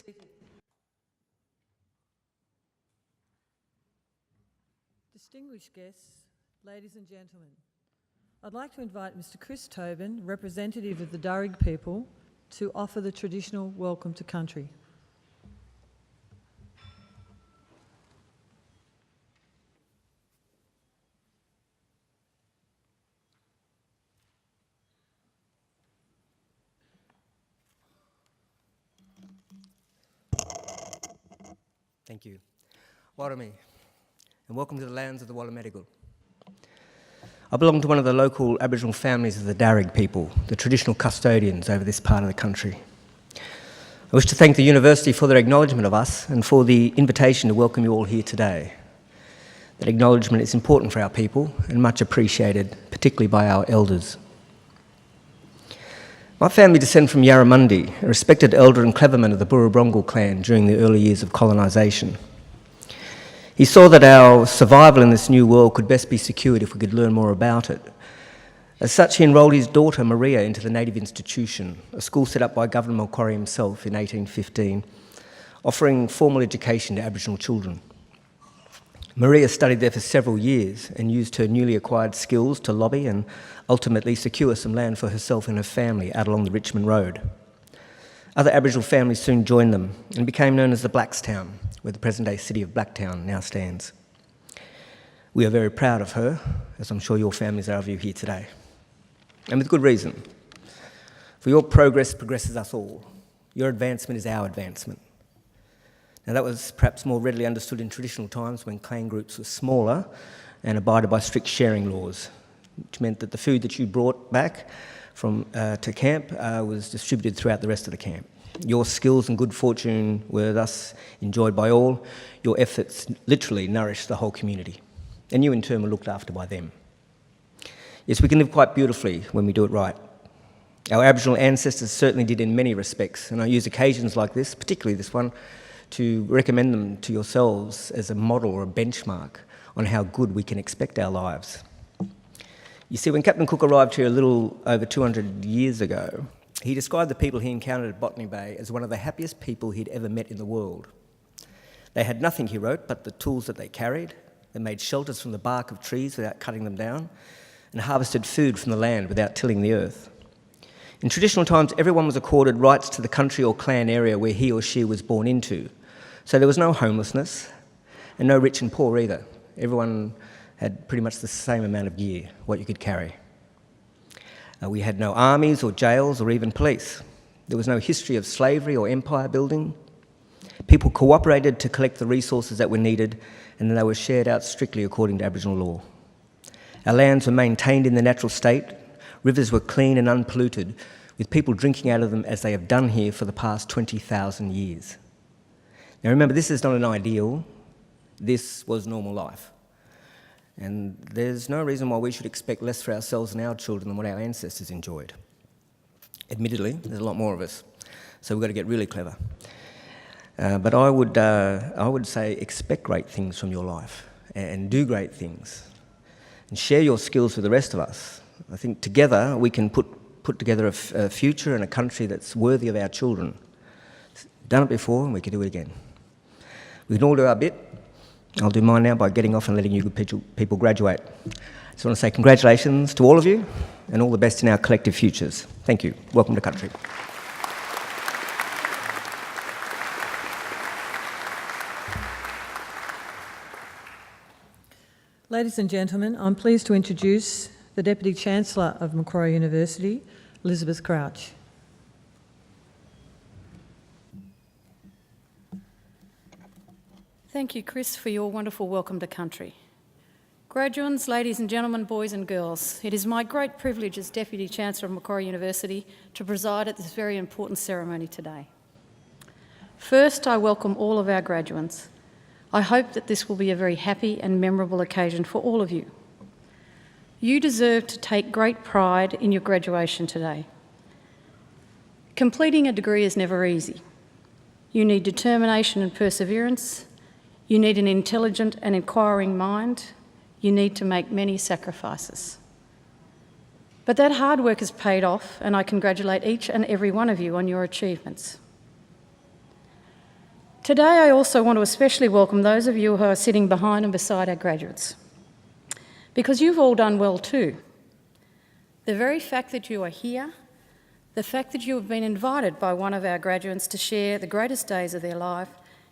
seated. Distinguished guests, ladies and gentlemen, I'd like to invite Mr. Chris Tobin, representative of the Darug people, to offer the traditional welcome to country. Thank you. Warami, and welcome to the lands of the Wallamedigal. I belong to one of the local Aboriginal families of the Darug people, the traditional custodians over this part of the country. I wish to thank the University for their acknowledgement of us and for the invitation to welcome you all here today. That acknowledgement is important for our people and much appreciated, particularly by our elders. My family descend from Yarramundi, a respected elder and cleverman of the Burrabrongal clan during the early years of colonisation. He saw that our survival in this new world could best be secured if we could learn more about it. As such, he enrolled his daughter Maria into the Native Institution, a school set up by Governor Macquarie himself in 1815, offering formal education to Aboriginal children. Maria studied there for several years and used her newly acquired skills to lobby and ultimately secure some land for herself and her family out along the Richmond Road. Other Aboriginal families soon joined them and became known as the Blackstown, where the present-day city of Blacktown now stands. We are very proud of her, as I'm sure your families are of you here today. And with good reason. For your progress progresses us all. Your advancement is our advancement. Now that was perhaps more readily understood in traditional times when clan groups were smaller and abided by strict sharing laws, which meant that the food that you brought back to camp was distributed throughout the rest of the camp. Your skills and good fortune were thus enjoyed by all. Your efforts literally nourished the whole community, and you in turn were looked after by them. Yes, we can live quite beautifully when we do it right. Our Aboriginal ancestors certainly did in many respects, and I use occasions like this, particularly this one, to recommend them to yourselves as a model or a benchmark on how good we can expect our lives. You see, when Captain Cook arrived here a little over 200 years ago, he described the people he encountered at Botany Bay as one of the happiest people he'd ever met in the world. They had nothing, he wrote, but the tools that they carried. They made shelters from the bark of trees without cutting them down, and harvested food from the land without tilling the earth. In traditional times, everyone was accorded rights to the country or clan area where he or she was born into. So there was no homelessness, and no rich and poor either. Everyone had pretty much the same amount of gear, what you could carry. We had no armies or jails or even police. There was no history of slavery or empire building. People cooperated to collect the resources that were needed, and then they were shared out strictly according to Aboriginal law. Our lands were maintained in their natural state. Rivers were clean and unpolluted, with people drinking out of them as they have done here for the past 20,000 years. Now remember, this is not an ideal. This was normal life. And there's no reason why we should expect less for ourselves and our children than what our ancestors enjoyed. Admittedly, there's a lot more of us, so we've got to get really clever. But I would say expect great things from your life and do great things and share your skills with the rest of us. I think together we can put together a future and a country that's worthy of our children. We've done it before and we can do it again. We can all do our bit. I'll do mine now by getting off and letting you good people graduate. I just want to say congratulations to all of you and all the best in our collective futures. Thank you. Welcome to country. Ladies and gentlemen, I'm pleased to introduce the Deputy Chancellor of Macquarie University, Elizabeth Crouch. Thank you, Chris, for your wonderful welcome to country. Graduands, ladies and gentlemen, boys and girls, it is my great privilege as Deputy Chancellor of Macquarie University to preside at this very important ceremony today. First, I welcome all of our graduands. I hope that this will be a very happy and memorable occasion for all of you. You deserve to take great pride in your graduation today. Completing a degree is never easy. You need determination and perseverance. You need an intelligent and inquiring mind. You need to make many sacrifices. But that hard work has paid off, and I congratulate each and every one of you on your achievements. Today, I also want to especially welcome those of you who are sitting behind and beside our graduates, because you've all done well too. The very fact that you are here, the fact that you have been invited by one of our graduates to share the greatest days of their life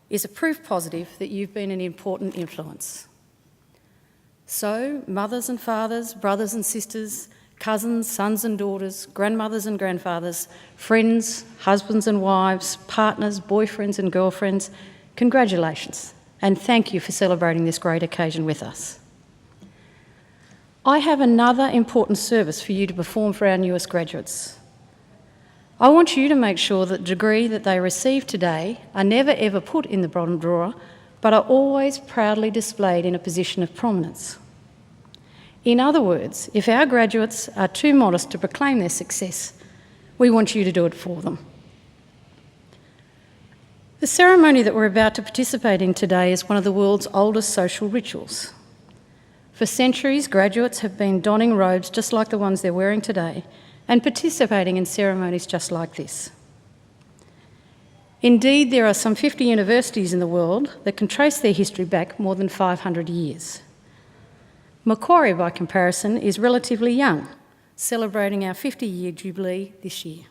is a proof positive that you've been an important influence. So, mothers and fathers, brothers and sisters, cousins, sons and daughters, grandmothers and grandfathers, friends, husbands and wives, partners, boyfriends and girlfriends, congratulations and thank you for celebrating this great occasion with us. I have another important service for you to perform for our newest graduates. I want you to make sure that the degree that they receive today are never ever put in the bottom drawer, but are always proudly displayed in a position of prominence. In other words, if our graduates are too modest to proclaim their success, we want you to do it for them. The ceremony that we're about to participate in today is one of the world's oldest social rituals. For centuries, graduates have been donning robes just like the ones they're wearing today and participating in ceremonies just like this. Indeed, there are some 50 universities in the world that can trace their history back more than 500 years. Macquarie, by comparison, is relatively young, celebrating our 50-year jubilee this year.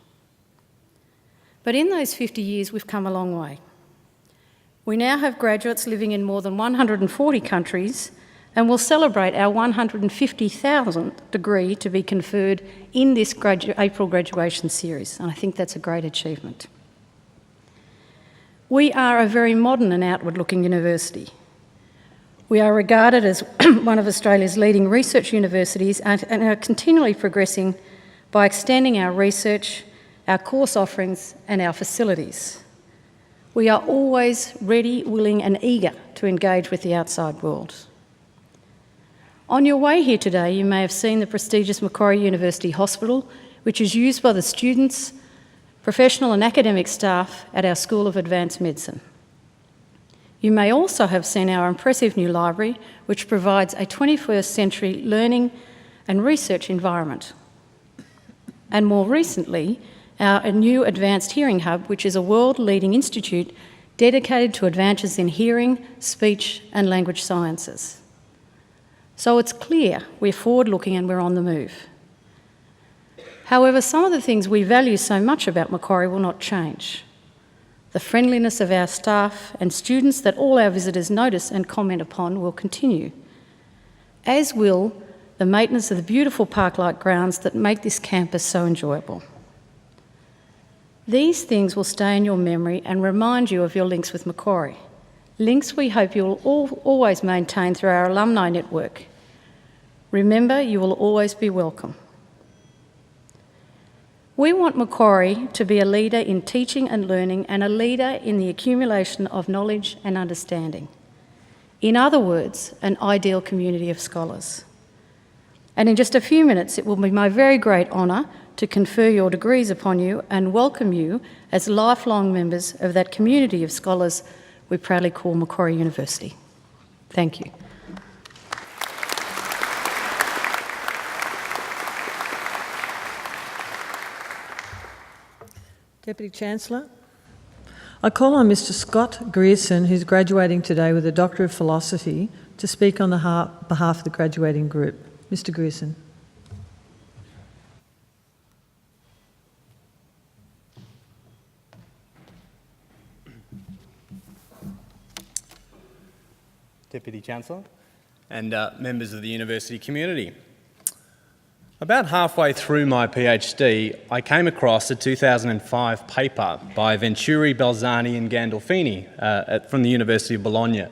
But in those 50 years, we've come a long way. We now have graduates living in more than 140 countries and will celebrate our 150,000th degree to be conferred in this April graduation series, and I think that's a great achievement. We are a very modern and outward-looking university. We are regarded as one of Australia's leading research universities and are continually progressing by extending our research, our course offerings and our facilities. We are always ready, willing and eager to engage with the outside world. On your way here today, you may have seen the prestigious Macquarie University Hospital, which is used by the students, professional and academic staff at our School of Advanced Medicine. You may also have seen our impressive new library, which provides a 21st century learning and research environment. And more recently, our new Advanced Hearing Hub, which is a world-leading institute dedicated to advances in hearing, speech and language sciences. So it's clear we're forward-looking and we're on the move. However, some of the things we value so much about Macquarie will not change. The friendliness of our staff and students that all our visitors notice and comment upon will continue, as will the maintenance of the beautiful park-like grounds that make this campus so enjoyable. These things will stay in your memory and remind you of your links with Macquarie, links we hope you will always maintain through our alumni network. Remember, you will always be welcome. We want Macquarie to be a leader in teaching and learning and a leader in the accumulation of knowledge and understanding. In other words, an ideal community of scholars. And in just a few minutes, it will be my very great honour to confer your degrees upon you and welcome you as lifelong members of that community of scholars we proudly call Macquarie University. Thank you. Deputy Chancellor, I call on Mr Scott Grierson, who's graduating today with a Doctor of Philosophy, to speak on behalf of the graduating group. Mr Grierson. Deputy Chancellor and members of the university community. About halfway through my PhD, I came across a 2005 paper by Venturi, Balzani and Gandolfini from the University of Bologna,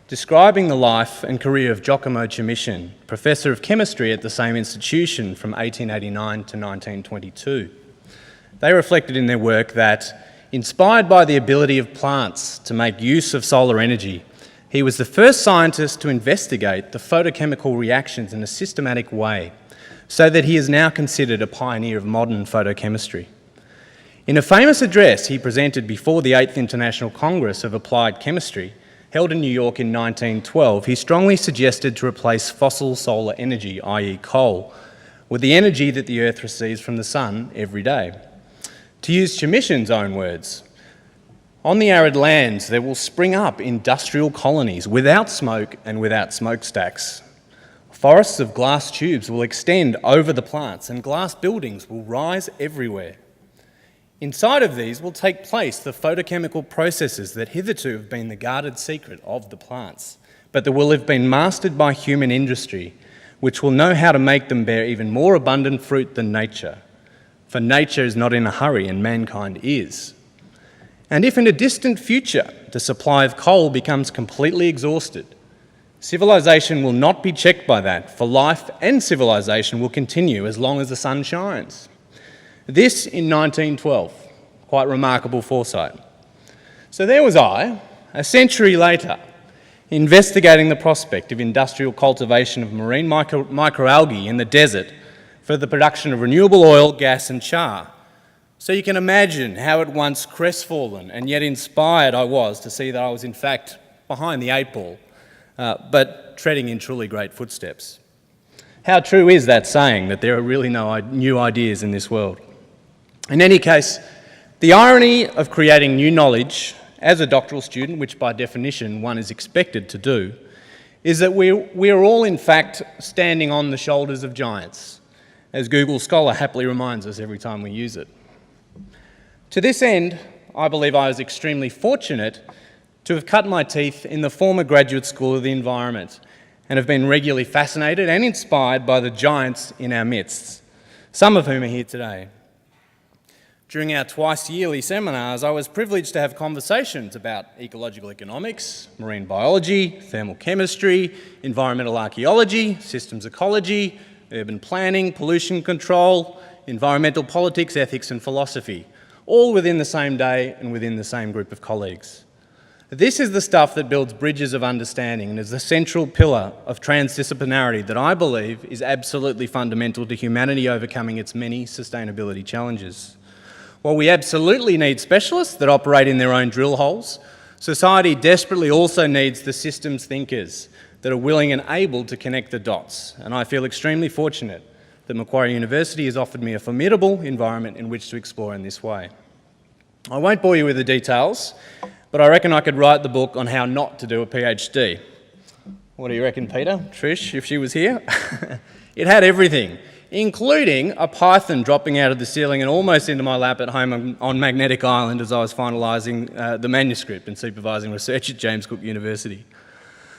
describing the life and career of Giacomo Chimichon, Professor of Chemistry at the same institution from 1889 to 1922. They reflected in their work that, inspired by the ability of plants to make use of solar energy, he was the first scientist to investigate the photochemical reactions in a systematic way, so that he is now considered a pioneer of modern photochemistry. In a famous address he presented before the 8th International Congress of Applied Chemistry, held in New York in 1912, he strongly suggested to replace fossil solar energy, i.e. coal, with the energy that the Earth receives from the sun every day. To use Chimichon's own words, On the arid lands, there will spring up industrial colonies without smoke and without smokestacks. Forests of glass tubes will extend over the plants and glass buildings will rise everywhere. Inside of these will take place the photochemical processes that hitherto have been the guarded secret of the plants, but that will have been mastered by human industry, which will know how to make them bear even more abundant fruit than nature. For nature is not in a hurry and mankind is. And if in a distant future the supply of coal becomes completely exhausted, civilization will not be checked by that, for life and civilization will continue as long as the sun shines. This in 1912, quite remarkable foresight. So there was I, a century later, investigating the prospect of industrial cultivation of marine microalgae in the desert for the production of renewable oil, gas and char. So you can imagine how at once crestfallen and yet inspired I was to see that I was in fact behind the eight ball, but treading in truly great footsteps. How true is that saying that there are really no new ideas in this world? In any case, the irony of creating new knowledge as a doctoral student, which by definition one is expected to do, is that we are all in fact standing on the shoulders of giants, as Google Scholar happily reminds us every time we use it. To this end, I believe I was extremely fortunate to have cut my teeth in the former Graduate School of the Environment and have been regularly fascinated and inspired by the giants in our midst, some of whom are here today. During our twice-yearly seminars, I was privileged to have conversations about ecological economics, marine biology, thermal chemistry, environmental archaeology, systems ecology, urban planning, pollution control, environmental politics, ethics and philosophy, all within the same day and within the same group of colleagues. This is the stuff that builds bridges of understanding and is the central pillar of transdisciplinarity that I believe is absolutely fundamental to humanity overcoming its many sustainability challenges. While we absolutely need specialists that operate in their own drill holes, society desperately also needs the systems thinkers that are willing and able to connect the dots, and I feel extremely fortunate that Macquarie University has offered me a formidable environment in which to explore in this way. I won't bore you with the details, but I reckon I could write the book on how not to do a PhD. What do you reckon, Peter? Trish, if she was here? It had everything, including a python dropping out of the ceiling and almost into my lap at home on Magnetic Island as I was finalising the manuscript and supervising research at James Cook University.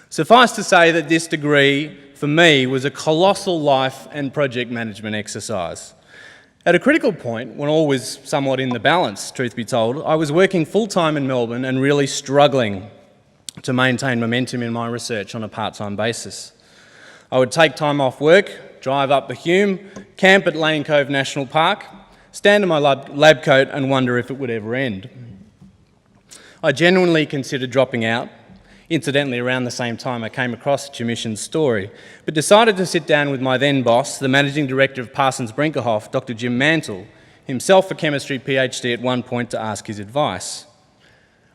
Suffice to say that this degree, for me, was a colossal life and project management exercise. At a critical point, when all was somewhat in the balance, truth be told, I was working full-time in Melbourne and really struggling to maintain momentum in my research on a part-time basis. I would take time off work, drive up the Hume, camp at Lane Cove National Park, stand in my lab coat and wonder if it would ever end. I genuinely considered dropping out. Incidentally, around the same time I came across Jamishin's story, but decided to sit down with my then boss, the Managing Director of Parsons Brinckerhoff, Dr. Jim Mantle, himself a chemistry PhD at one point, to ask his advice.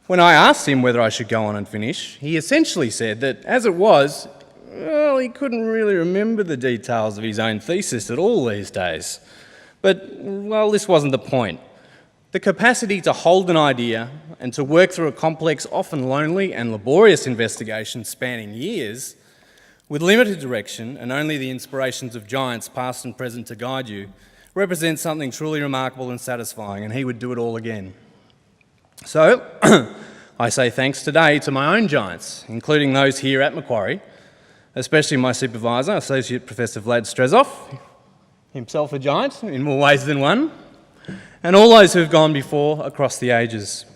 When I asked him whether I should go on and finish, he essentially said that, as it was, well, he couldn't really remember the details of his own thesis at all these days. But, well, this wasn't the point. The capacity to hold an idea and to work through a complex, often lonely and laborious investigation spanning years, with limited direction and only the inspirations of giants past and present to guide you, represents something truly remarkable and satisfying, and he would do it all again. So, I say thanks today to my own giants, including those here at Macquarie, especially my supervisor, Associate Professor Vlad Strezov, himself a giant in more ways than one, and all those who have gone before across the ages.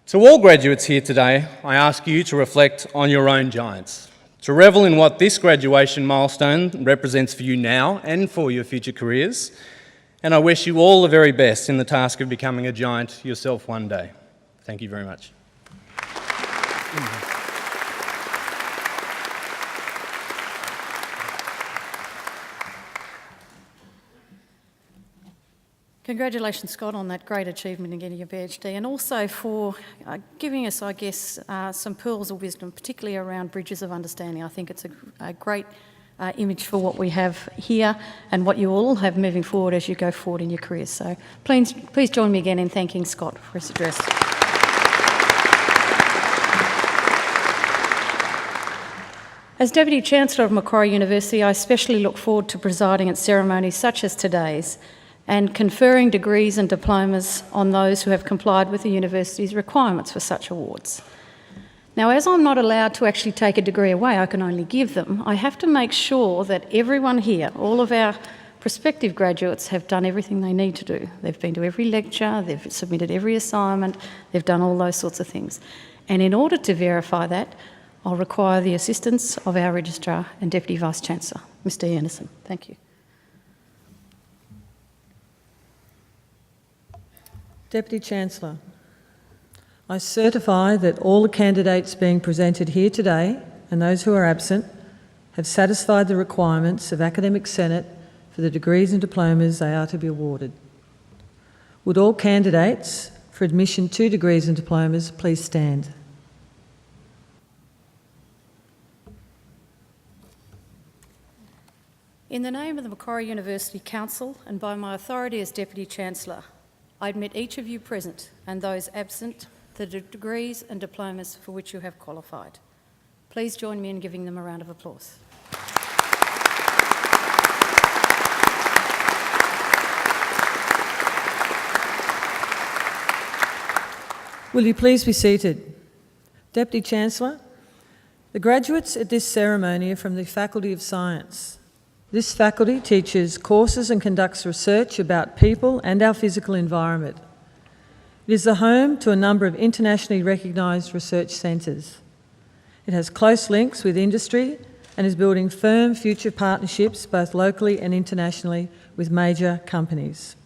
To all graduates here today, I ask you to reflect on your own giants, to revel in what this graduation milestone represents for you now and for your future careers, and I wish you all the very best in the task of becoming a giant yourself one day. Thank you very much. Congratulations, Scott, on that great achievement in getting your PhD, and also for giving us, I guess, some pearls of wisdom, particularly around bridges of understanding. I think it's a great image for what we have here and what you all have moving forward as you go forward in your careers. So please join me again in thanking Scott for his address. As Deputy Chancellor of Macquarie University, I especially look forward to presiding at ceremonies such as today's and conferring degrees and diplomas on those who have complied with the university's requirements for such awards. Now, as I'm not allowed to actually take a degree away, I can only give them, I have to make sure that everyone here, all of our prospective graduates, have done everything they need to do. They've been to every lecture, they've submitted every assignment, they've done all those sorts of things. And in order to verify that, I'll require the assistance of our Registrar and Deputy Vice-Chancellor, Mr Anderson. Thank you. Deputy Chancellor, I certify that all the candidates being presented here today and those who are absent have satisfied the requirements of Academic Senate for the degrees and diplomas they are to be awarded. Would all candidates for admission to degrees and diplomas please stand? In the name of the Macquarie University Council and by my authority as Deputy Chancellor, I admit each of you present and those absent the degrees and diplomas for which you have qualified. Please join me in giving them a round of applause. Will you please be seated? Deputy Chancellor, the graduates at this ceremony are from the Faculty of Science. This faculty teaches courses and conducts research about people and our physical environment. It is the home to a number of internationally recognised research centres. It has close links with industry and is building firm future partnerships both locally and internationally with major companies.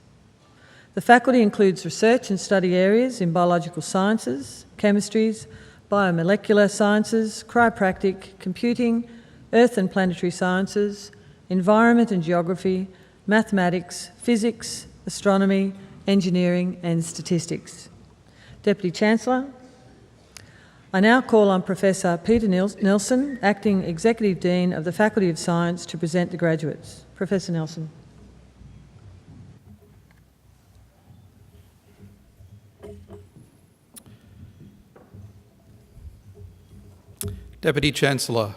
The faculty includes research and study areas in biological sciences, chemistries, biomolecular sciences, chiropractic, computing, earth and planetary sciences, environment and geography, mathematics, physics, astronomy, engineering and statistics. Deputy Chancellor, I now call on Professor Peter Nelson, Acting Executive Dean of the Faculty of Science, to present the graduates. Professor Nelson. Deputy Chancellor,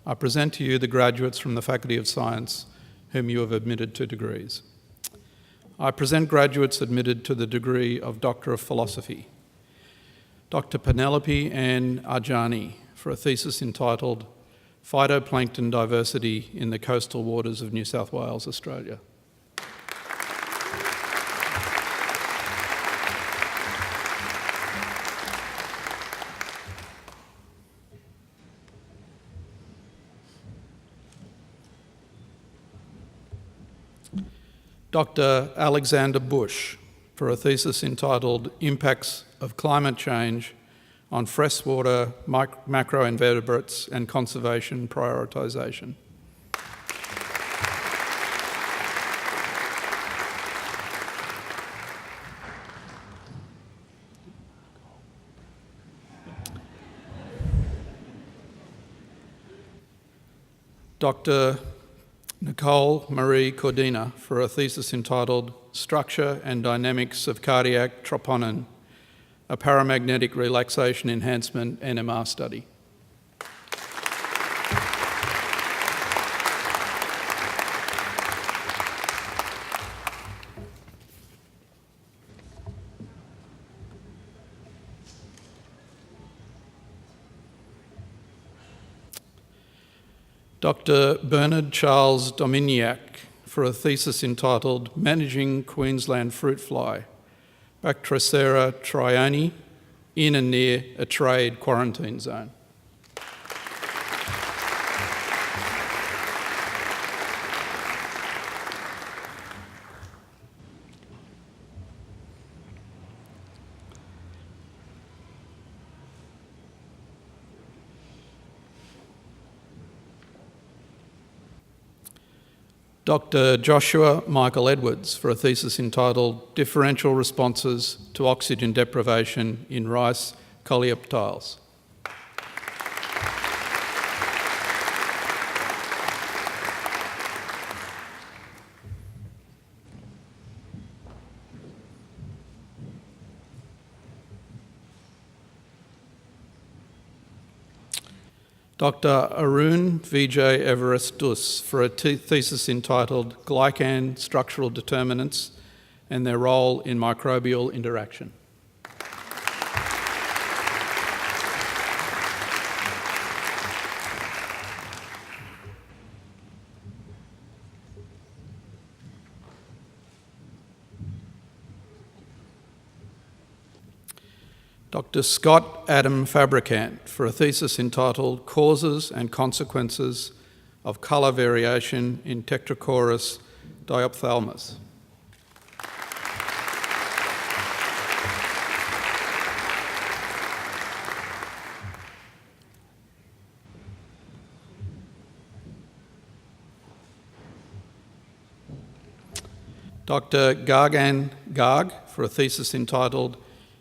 I present to you the graduates from the Faculty of Science whom you have admitted to degrees. I present graduates admitted to the degree of Doctor of Philosophy. Dr. Penelope Ann Arjani for a thesis entitled Phytoplankton Diversity in the Coastal Waters of New South Wales, Australia. Dr. Alexander Bush for a thesis entitled Impacts of Climate Change on Freshwater Macroinvertebrates and Conservation Prioritisation. Dr. Nicole Marie Cordina for a thesis entitled Structure and Dynamics of Cardiac Troponin, a Paramagnetic Relaxation Enhancement NMR Study. Dr. Bernard Charles Dominiak for a thesis entitled Managing Queensland Fruit Fly, Bactrocera trioni, in and near a trade quarantine zone. Dr. Joshua Michael Edwards for a thesis entitled Differential Responses to Oxygen Deprivation in Rice Coleoptiles. Dr. Arun Vijay Everest-Dus for a thesis entitled Glycan Structural Determinants and Their Role in Microbial Interaction. Dr. Scott Adam Fabricant for a thesis entitled Causes and Consequences of Colour Variation in Tetrachoris diophthalmus. Dr. Gagan Garg for a thesis entitled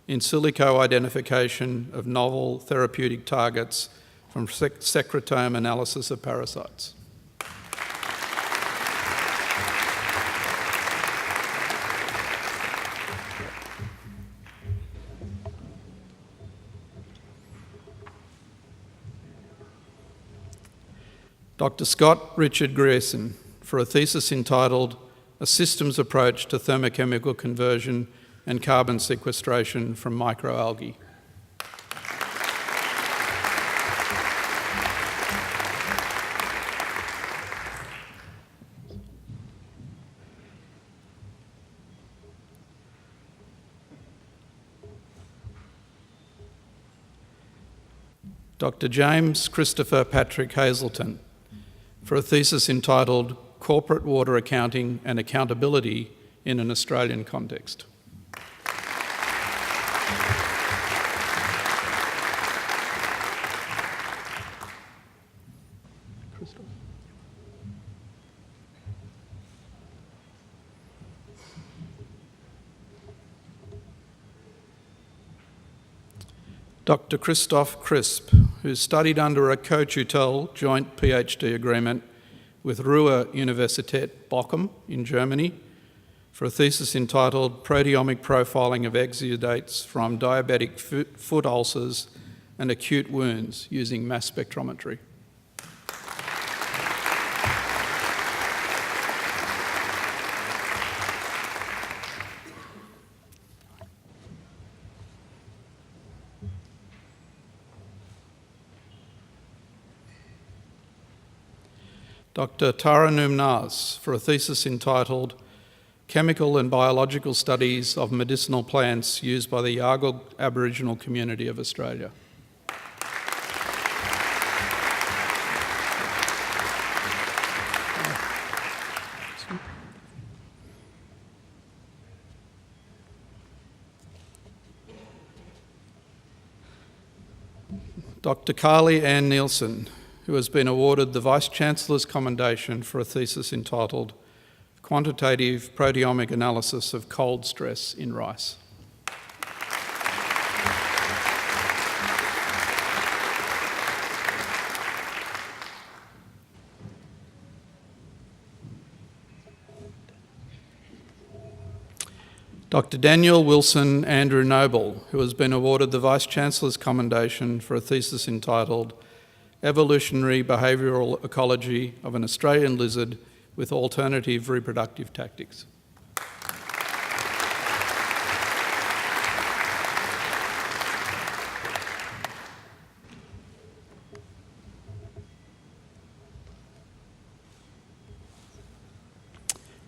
In Silico Identification of Novel Therapeutic Targets from Secretome Analysis of Parasites. Dr. Scott Richard Grierson for a thesis entitled A Systems Approach to Thermochemical Conversion and Carbon Sequestration from Microalgae. Dr. James Christopher Patrick Hazelton for a thesis entitled Corporate Water Accounting and Accountability in an Australian Context. Dr. Christoph Crisp, who studied under a co-tutel joint PhD agreement with Ruhr Universität Bochum in Germany for a thesis entitled Proteomic Profiling of Exudates from Diabetic Foot Ulcers and Acute Wounds using mass spectrometry. Dr. Taranum Nas for a thesis entitled Chemical and Biological Studies of Medicinal Plants Used by the Yargul Aboriginal Community of Australia. Dr. Carly Ann Nielsen, who has been awarded the Vice-Chancellor's Commendation for a thesis entitled Quantitative Proteomic Analysis of Cold Stress in Rice. Dr. Daniel Wilson Andrew Noble, who has been awarded the Vice-Chancellor's Commendation for a thesis entitled Evolutionary Behavioural Ecology of an Australian Lizard with Alternative Reproductive Tactics.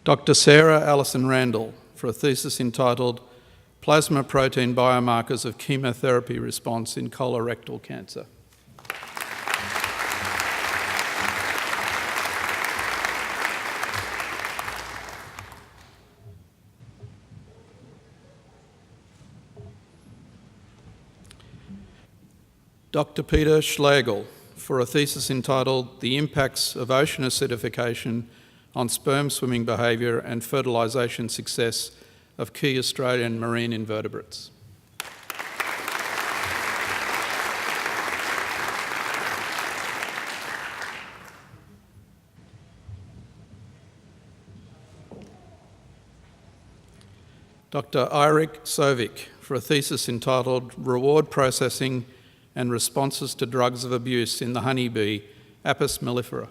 Dr. Sarah Allison Randall for a thesis entitled Plasma Protein Biomarkers of Chemotherapy Response in Colorectal Cancer. Dr. Peter Schlegel for a thesis entitled The Impacts of Ocean Acidification on Sperm Swimming Behaviour and Fertilisation Success of Key Australian Marine Invertebrates. Dr. Eirik Sovik for a thesis entitled Reward Processing and responses to drugs of abuse in the honeybee, Apis mellifera.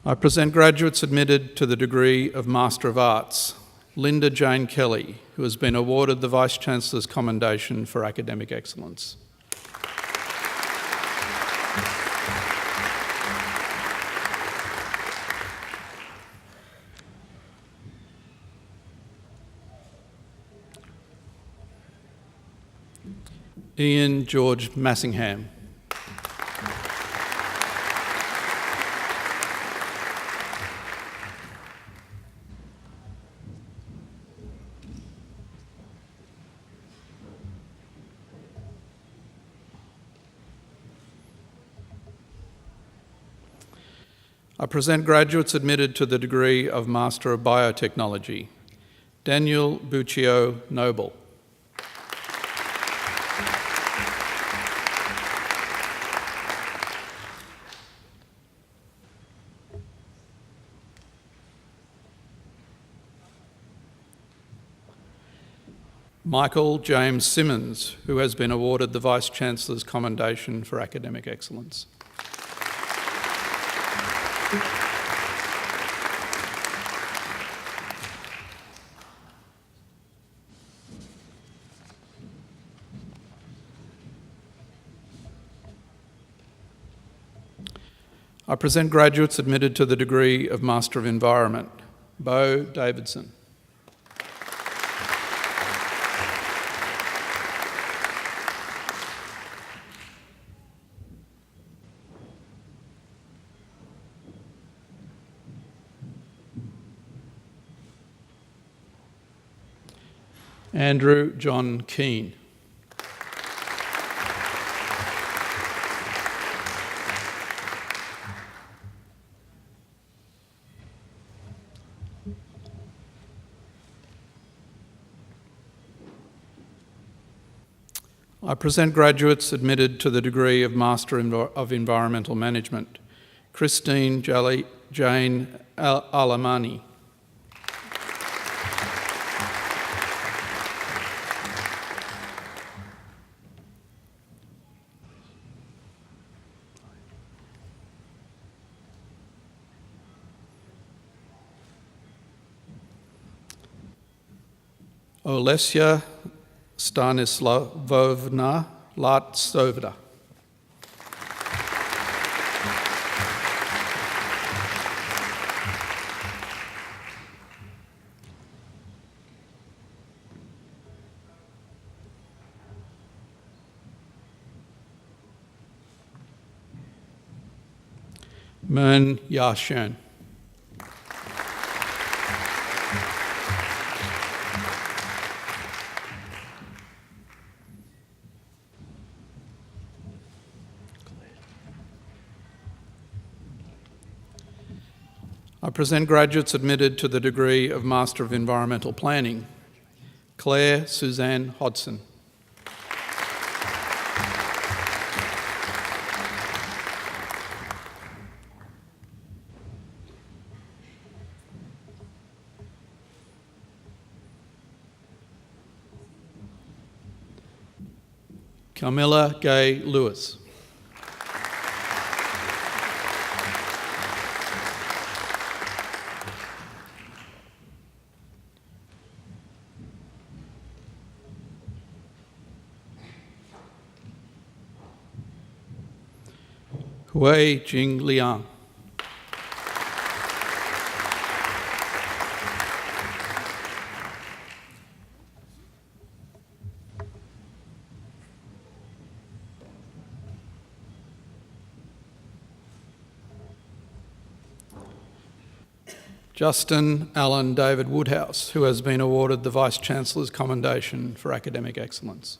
I present graduates admitted to the degree of Master of Arts, Linda Jane Kelly, who has been awarded the Vice-Chancellor's Commendation for Academic Excellence. Ian George Massingham. I present graduates admitted to the degree of Master of Biotechnology, Daniel Buccio Noble. Michael James Simmons, who has been awarded the Vice-Chancellor's Commendation for Academic Excellence. I present graduates admitted to the degree of Master of Environment, Bo Davidson. Andrew John Keane. I present graduates admitted to the degree of Master of Environmental Management, Christine Jane Alamani. Olesya Stanislavovna Latsovda. Mern Yashen. I present graduates admitted to the degree of Master of Environmental Planning, Claire Suzanne Hodson. Camilla Gay Lewis. Hui Jing Liang. Justin Allen David Woodhouse, who has been awarded the Vice-Chancellor's Commendation for Academic Excellence.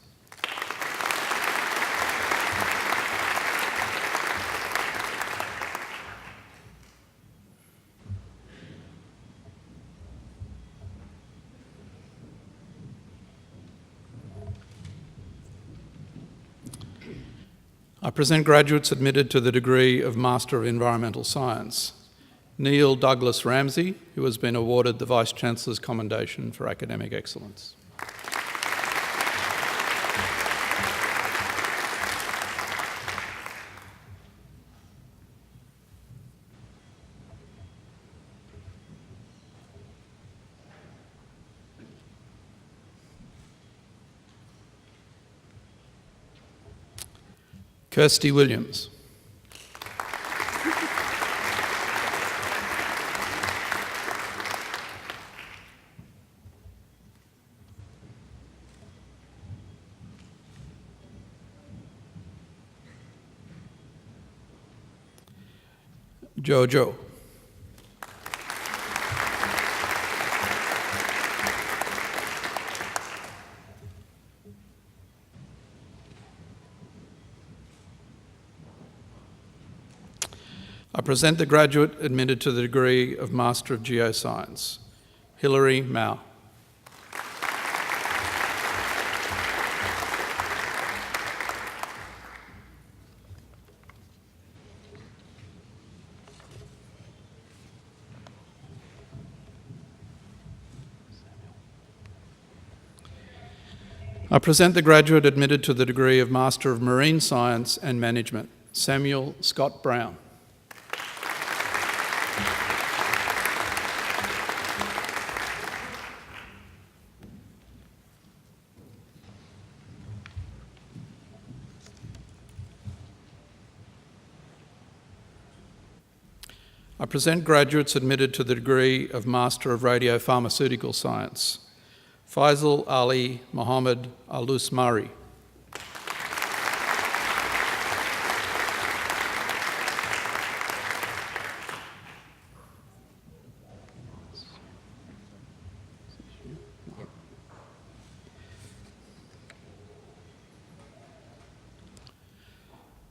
I present graduates admitted to the degree of Master of Environmental Science. Neil Douglas Ramsey, who has been awarded the Vice-Chancellor's Commendation for Academic Excellence. Kirsty Williams. Jojo. I present the graduate admitted to the degree of Master of Geoscience, Hilary Mao. I present the graduate admitted to the degree of Master of Marine Science and Management, Samuel Scott Brown. I present graduates admitted to the degree of Master of Radiopharmaceutical Science, Faisal Ali Mohammed Al-Usmari.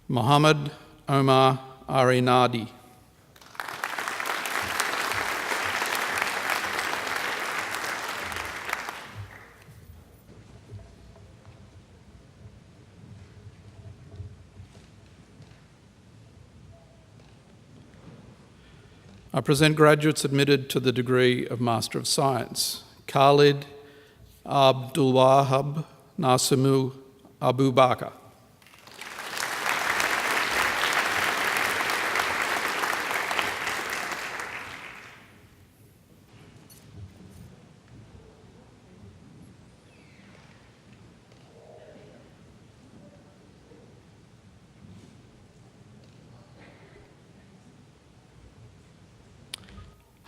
Mohammed Omar Arinadi. I present graduates admitted to the degree of Master of Science, Khalid Abdulwahab Nasimu Abu Bakr.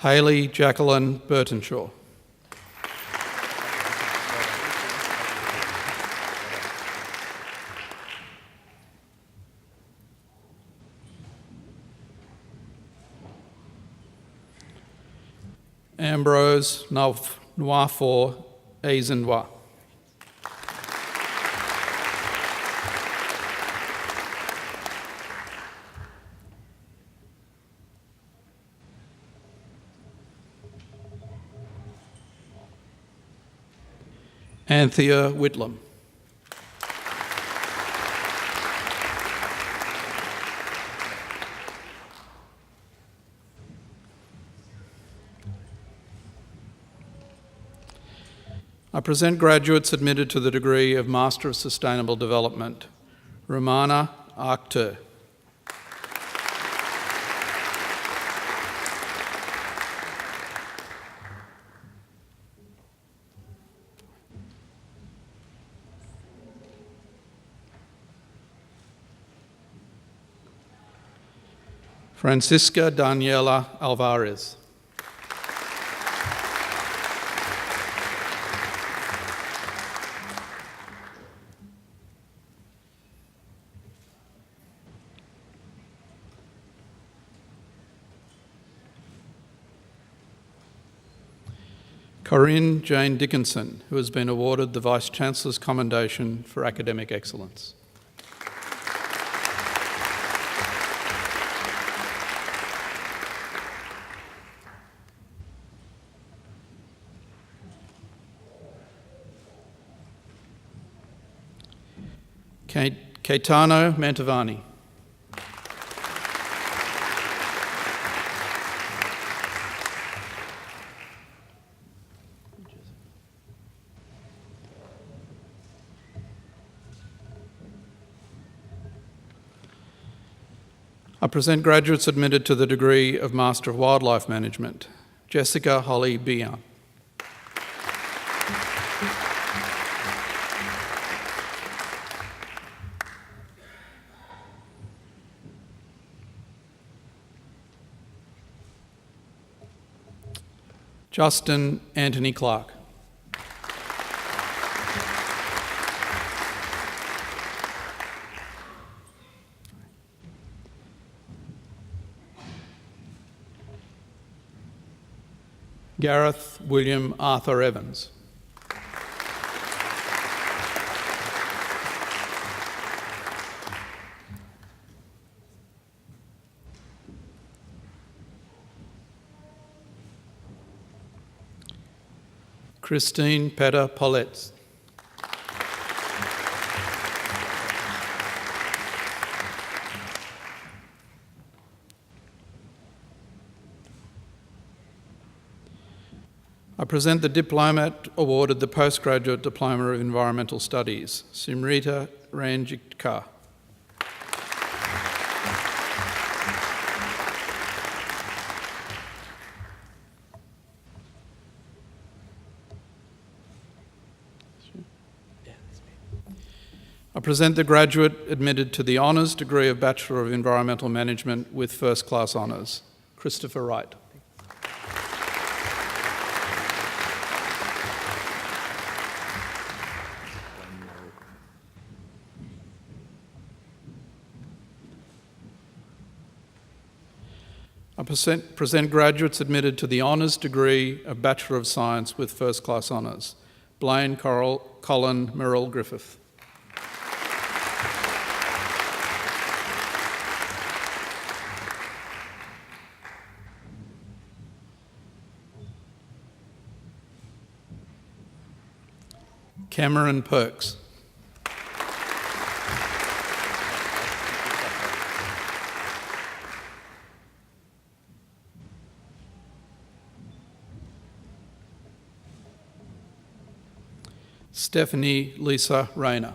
Hayley Jacqueline Burtonshaw. Ambrose Nwafor Ezenwa. Anthea Whitlam. I present graduates admitted to the degree of Master of Sustainable Development, Romana Akhter. Francisca Daniela Alvarez. Corinne Jane Dickinson, who has been awarded the Vice-Chancellor's Commendation for Academic Excellence. Caetano Mantovani. I present graduates admitted to the degree of Master of Wildlife Management. Jessica Holly Bian. Justin Anthony Clark. Gareth William Arthur Evans. Christine Petter Polletz. I present the diplomat awarded the Postgraduate Diploma of Environmental Studies, Simrita Ranjikar. I present the graduate admitted to the honours degree of Bachelor of Environmental Management with first class honours, Christopher Wright. I present graduates admitted to the honours degree of Bachelor of Science with first class honours, Blaine Colin Merrill Griffith. Cameron Perks. Stephanie Lisa Rayner.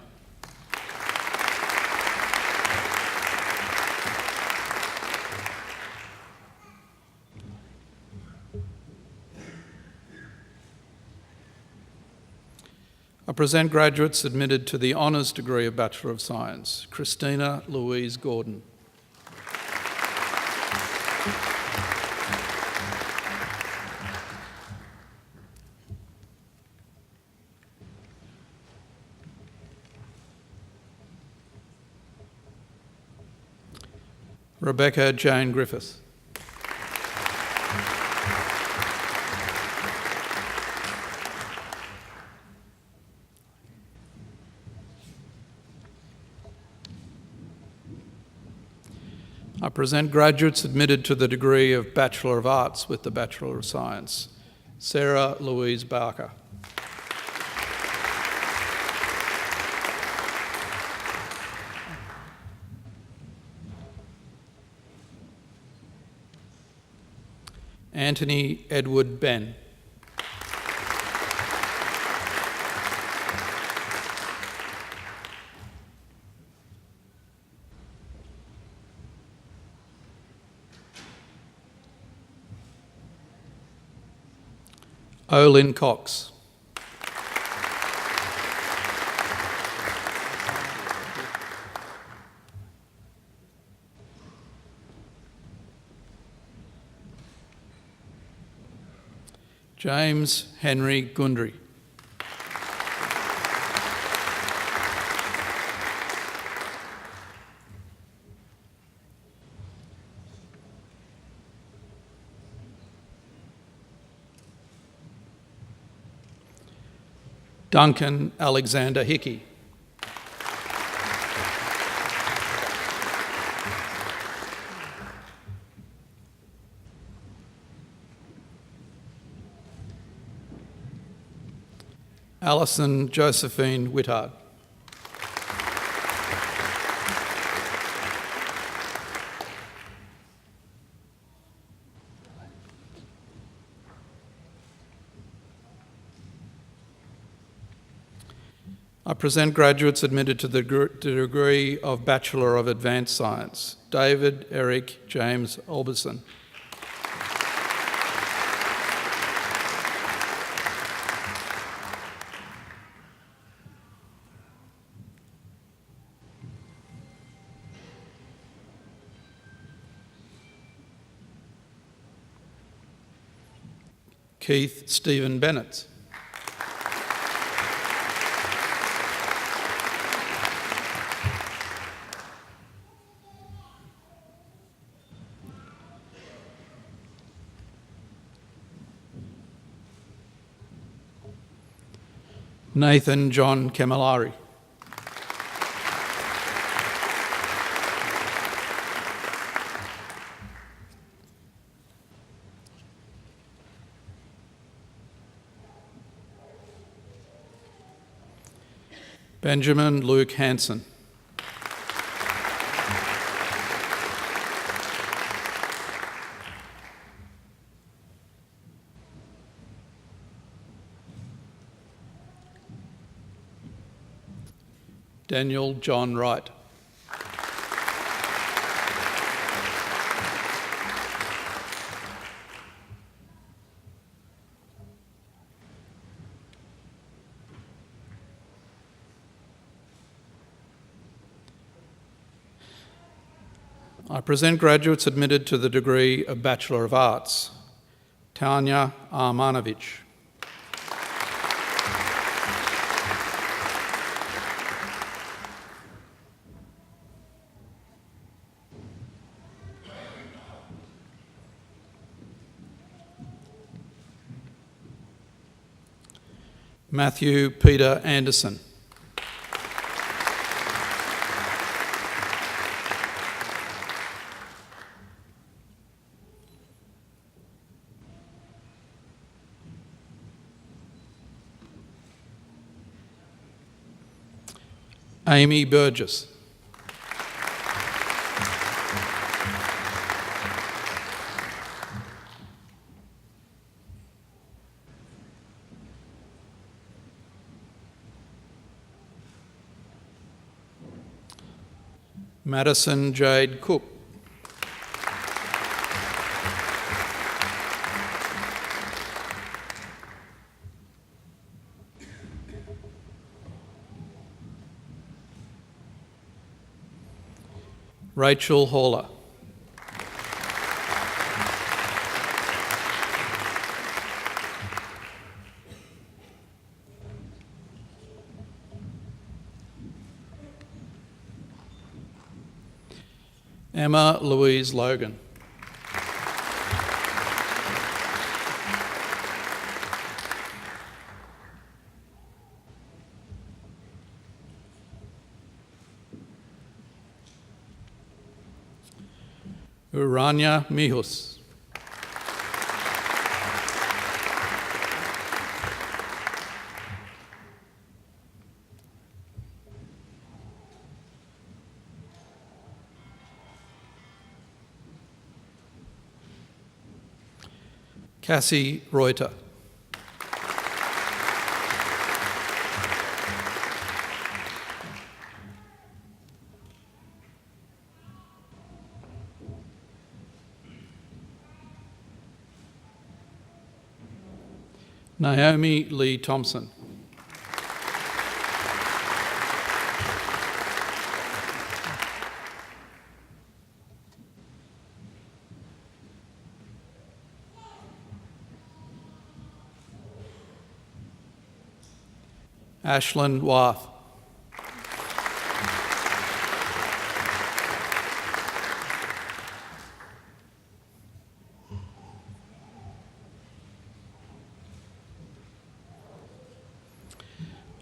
I present graduates admitted to the honours degree of Bachelor of Science, Christina Louise Gordon. Rebecca Jane Griffiths. I present graduates admitted to the degree of Bachelor of Arts with the Bachelor of Science, Sarah Louise Barker. Anthony Edward Ben. Olin Cox. James Henry Gundry. Duncan Alexander Hickey. Alison Josephine Whittard. I present graduates admitted to the degree of Bachelor of Advanced Science, David Eric James Alberson. Keith Stephen Bennett. Nathan John Camilleri. Benjamin Luke Hansen. Daniel John Wright. I present graduates admitted to the degree of Bachelor of Arts. Tanya Armanovich. Matthew Peter Anderson. Amy Burgess. Madison Jade Cook. Rachel Haller. Emma Louise Logan. Urania Mihus. Cassie Reuter. Naomi Lee Thompson. Ashlyn Wath.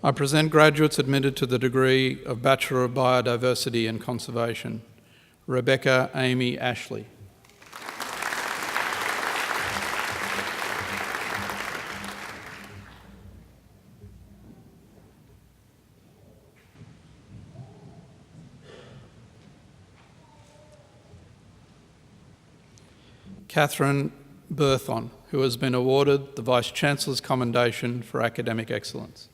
I present graduates admitted to the degree of Bachelor of Biodiversity and Conservation. Rebecca Amy Ashley. Catherine Berthon, who has been awarded the Vice-Chancellor's Commendation for Academic Excellence.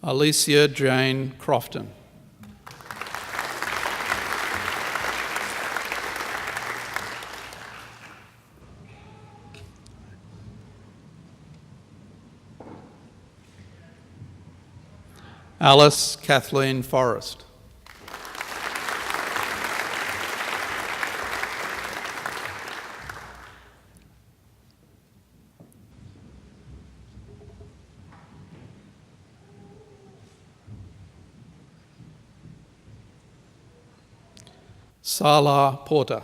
Alicia Jane Crofton. Alice Kathleen Forrest. Sala Porter.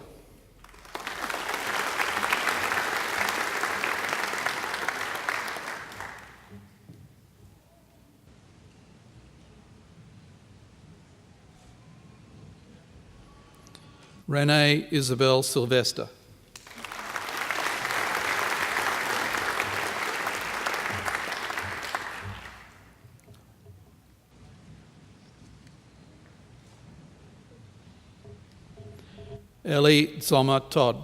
Renee Isabel Sylvester. Ellie Zoma Todd.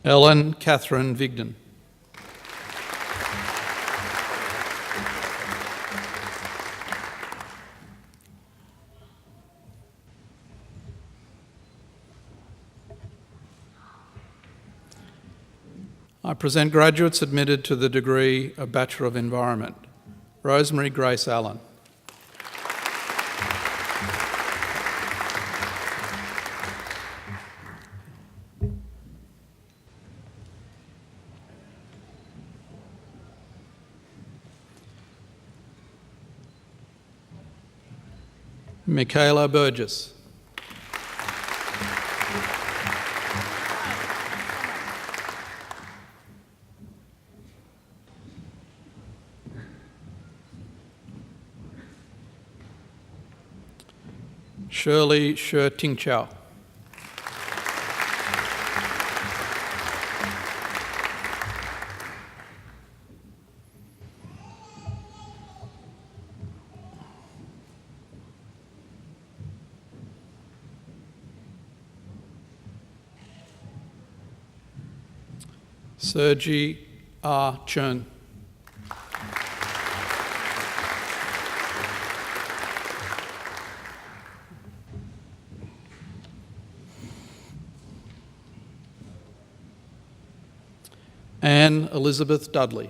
Ellen Catherine Vigden. I present graduates admitted to the degree of Bachelor of Environment. Rosemary Grace Allen. Michaela Burgess. Shirley Ting Chow. Sergi R. Chern. Anne Elizabeth Dudley.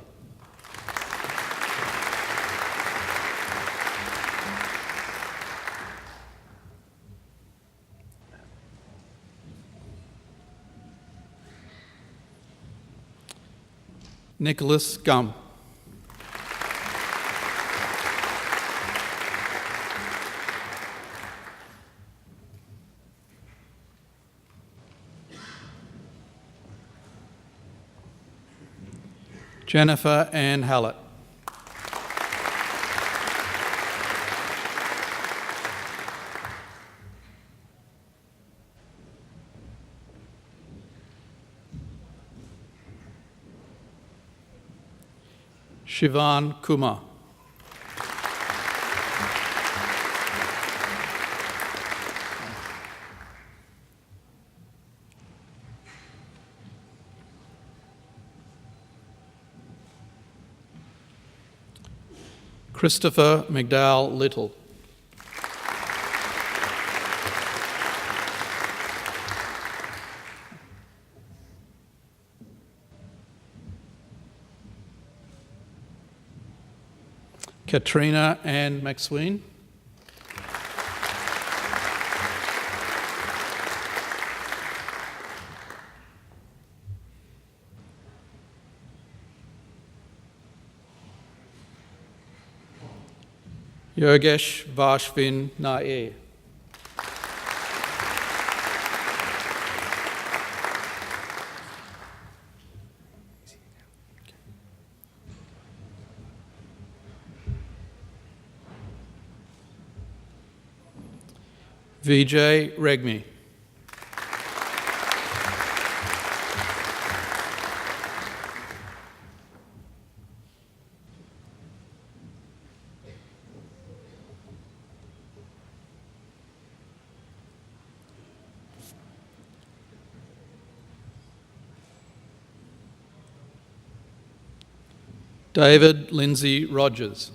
Nicholas Gum. Jennifer Ann Hallett. Shivan Kumar. Christopher McDowell Little. Katrina Ann McSween. Yogesh Vashvin Nair. Vijay Regmi. David Lindsay Rogers.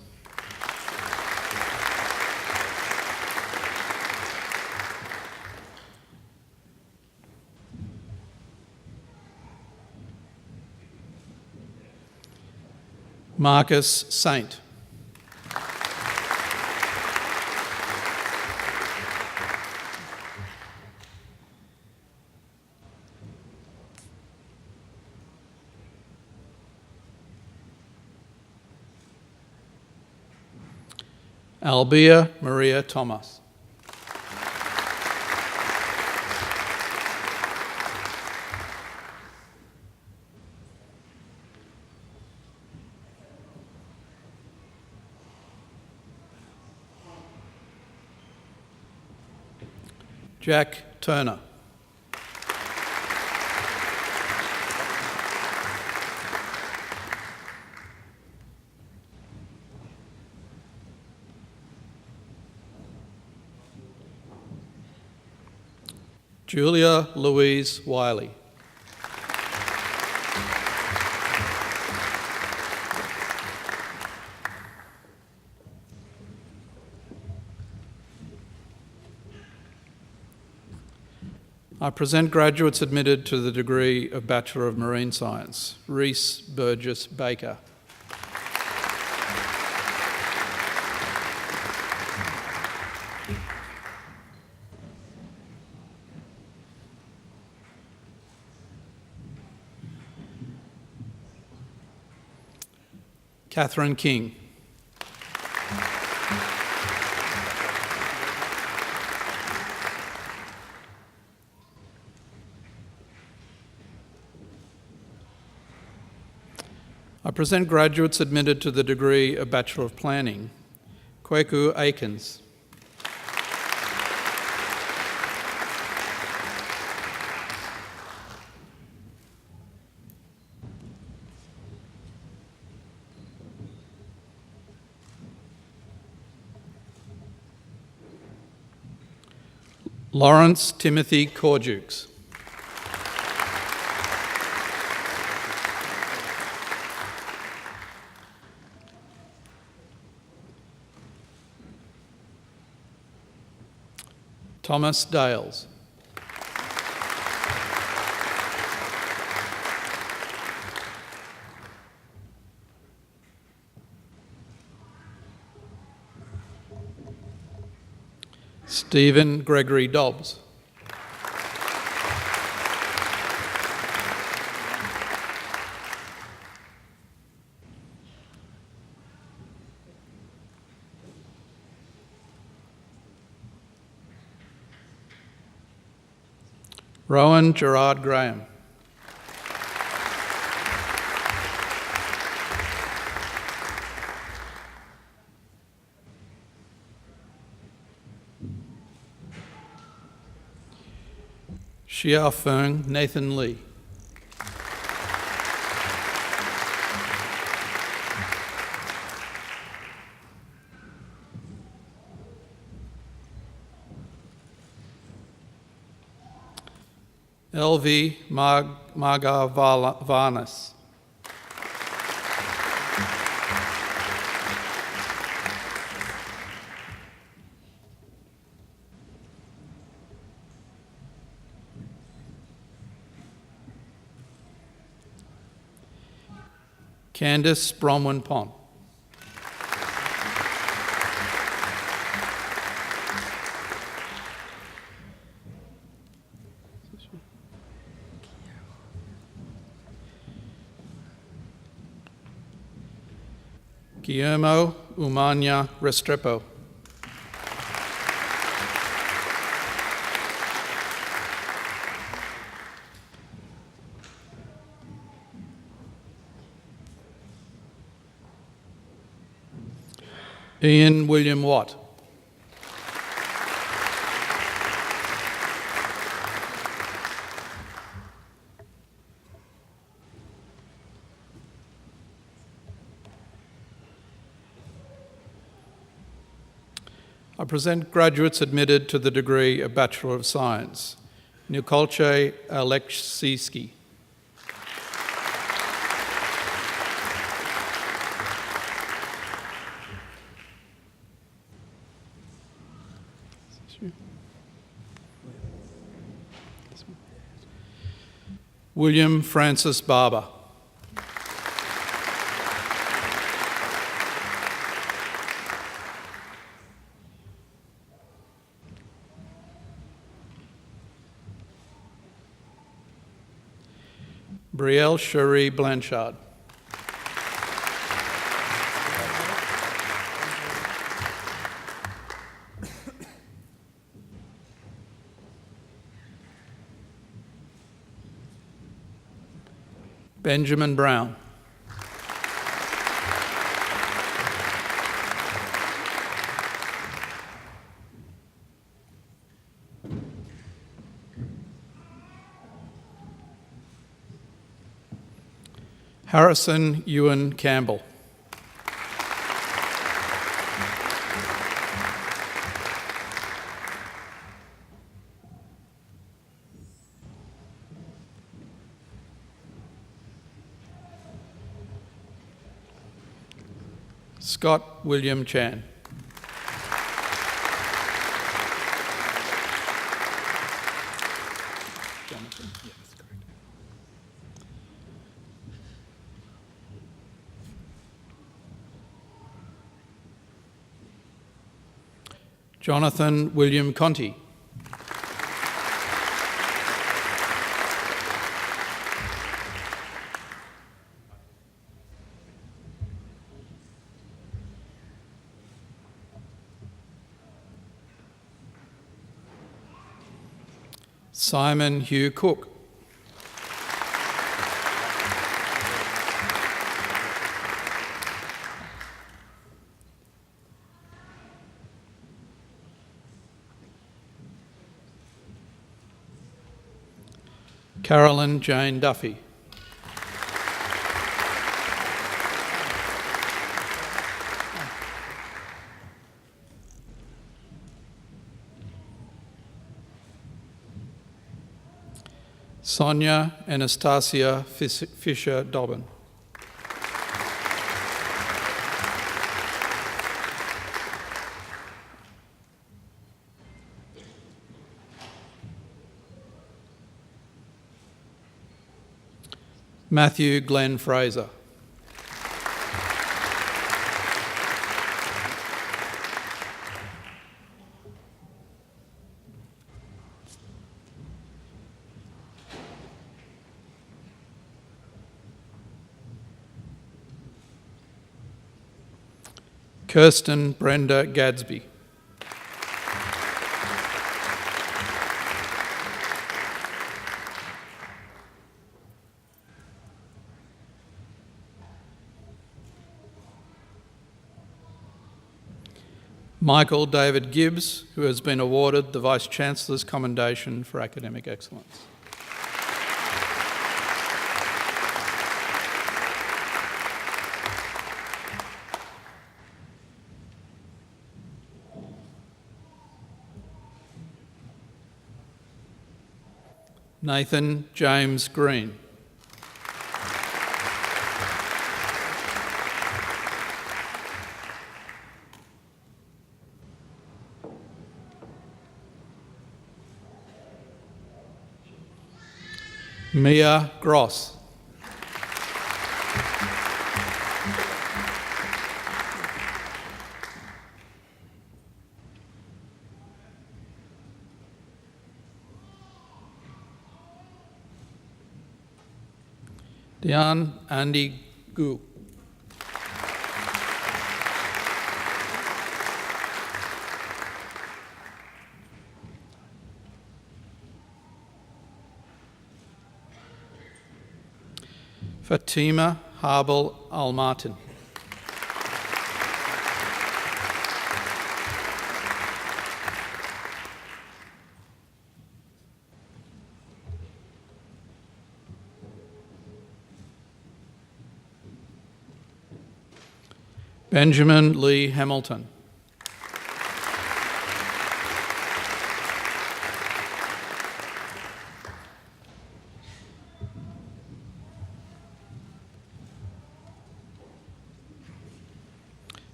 Marcus Saint. Albia Maria Thomas. Jack Turner. Julia Louise Wiley. I present graduates admitted to the degree of Bachelor of Marine Science. Reese Burgess Baker. Catherine King. I present graduates admitted to the degree of Bachelor of Planning. Kweku Aikens. Lawrence Timothy Corjukes. Thomas Dales. Stephen Gregory Dobbs. Rowan Gerard Graham. Xiao Feng Nathan Lee. LV Magavanas. Candice Bromwyn Pont. Guillermo Umania Restrepo. Ian William Watt. I present graduates admitted to the degree of Bachelor of Science. Nikolche Aleksiyski. William Francis Barber. Brielle Cherie Blanchard. Benjamin Brown. Harrison Ewan Campbell. Scott William Chan. Jonathan William Conti. Simon Hugh Cook. Carolyn Jane Duffy. Sonia Anastasia Fisher-Dobbin. Matthew Glenn Fraser. Kirsten Brenda Gadsby. Michael David Gibbs, who has been awarded the Vice-Chancellor's Commendation for Academic Excellence. Nathan James Green. Mia Gross. Dian Andy Gu. Fatima Harbel Al-Martin. Benjamin Lee Hamilton.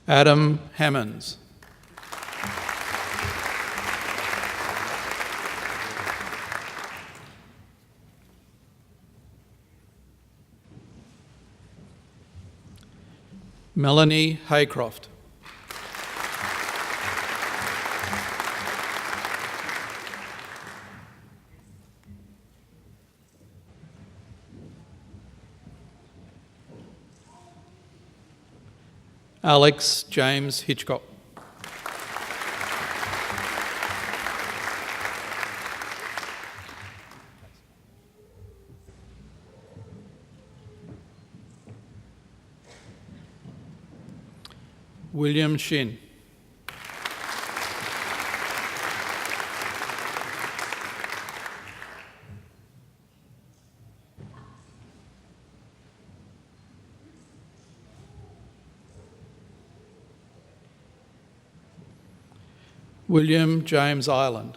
Adam Hammonds. Melanie Haycroft. Alex James Hitchcock. William Shin. William James Ireland.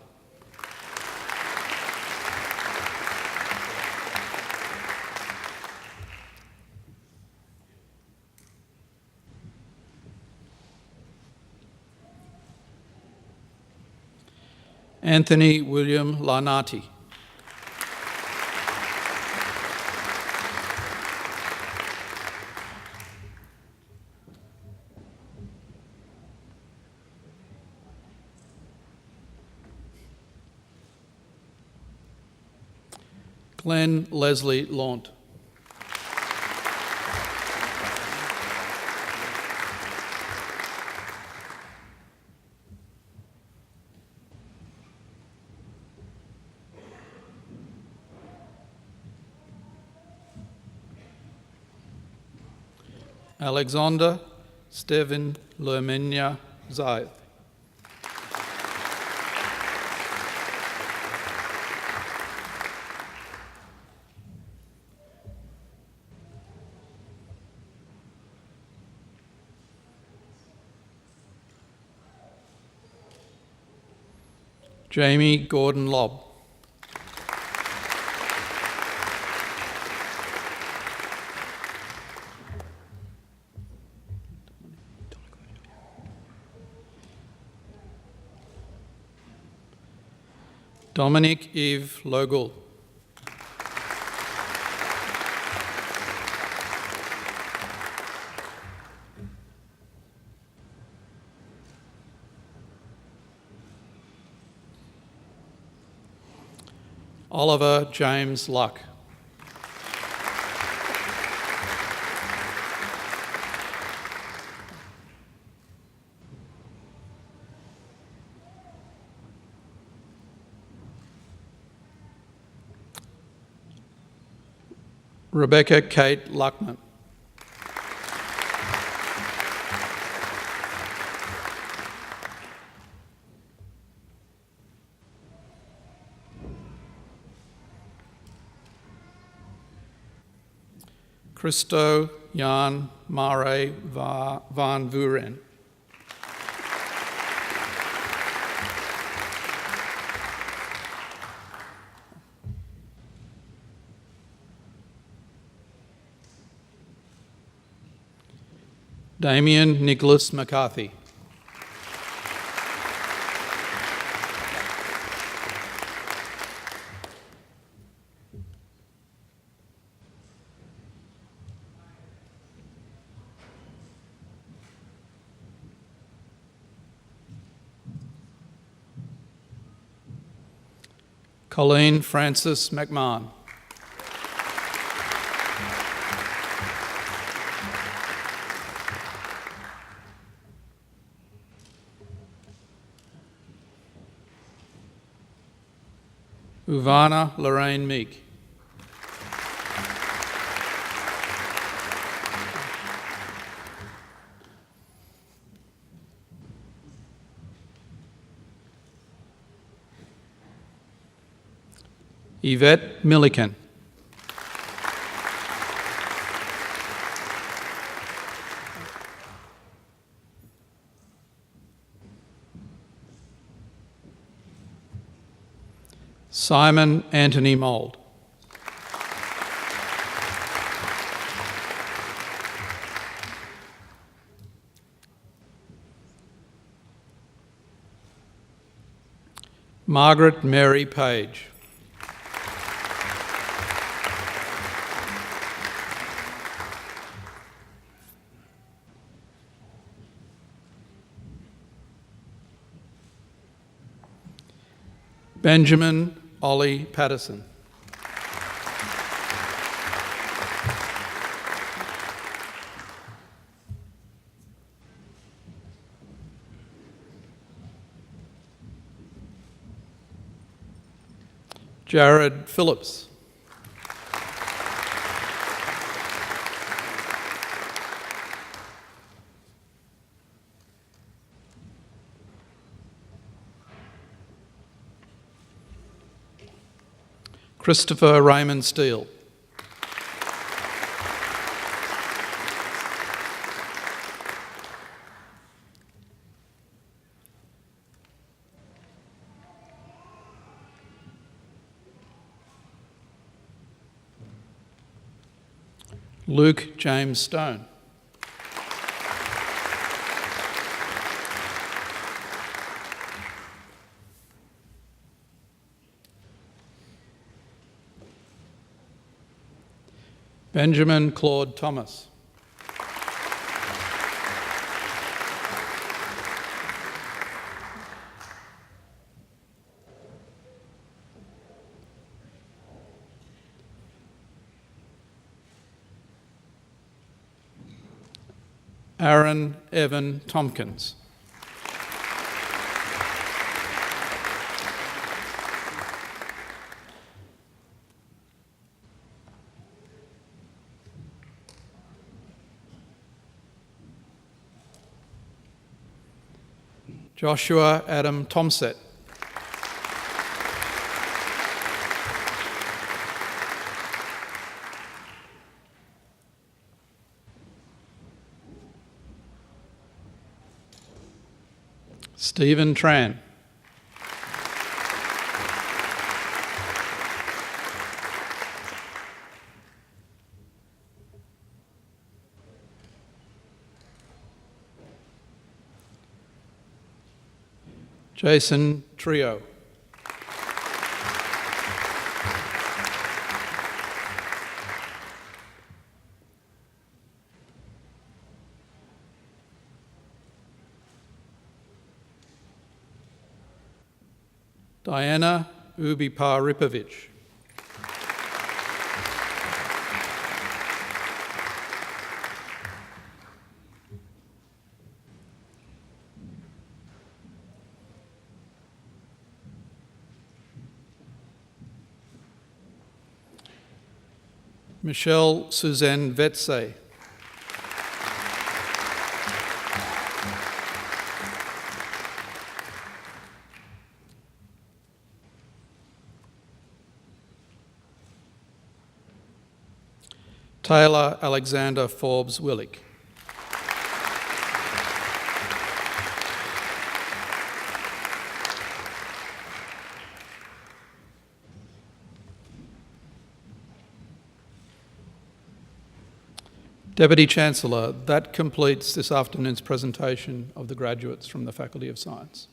Anthony William Larnati. Glenn Leslie Launt. Alexander Steven Lermenia Zayth. Jamie Gordon Lobb. Dominic Yves Logul. Oliver James Luck. Rebecca Kate Luckman. Christo Jan Mare van Vuren. Damien Nicholas McCarthy. Colleen Frances McMahon. Uvana Lorraine Meek. Yvette Milliken. Simon Anthony Mould. Margaret Mary Page. Benjamin Ollie Patterson. Jared Phillips. Christopher Raymond Steele. Luke James Stone. Benjamin Claude Thomas. Aaron Evan Tompkins. Joshua Adam Tomset. Stephen Tran. Jason Trio. Diana Ubiparipovich. Michelle Suzanne Vetse. Taylor Alexander Forbes Willick. Deputy Chancellor, that completes this afternoon's presentation of the graduates from the Faculty of Science.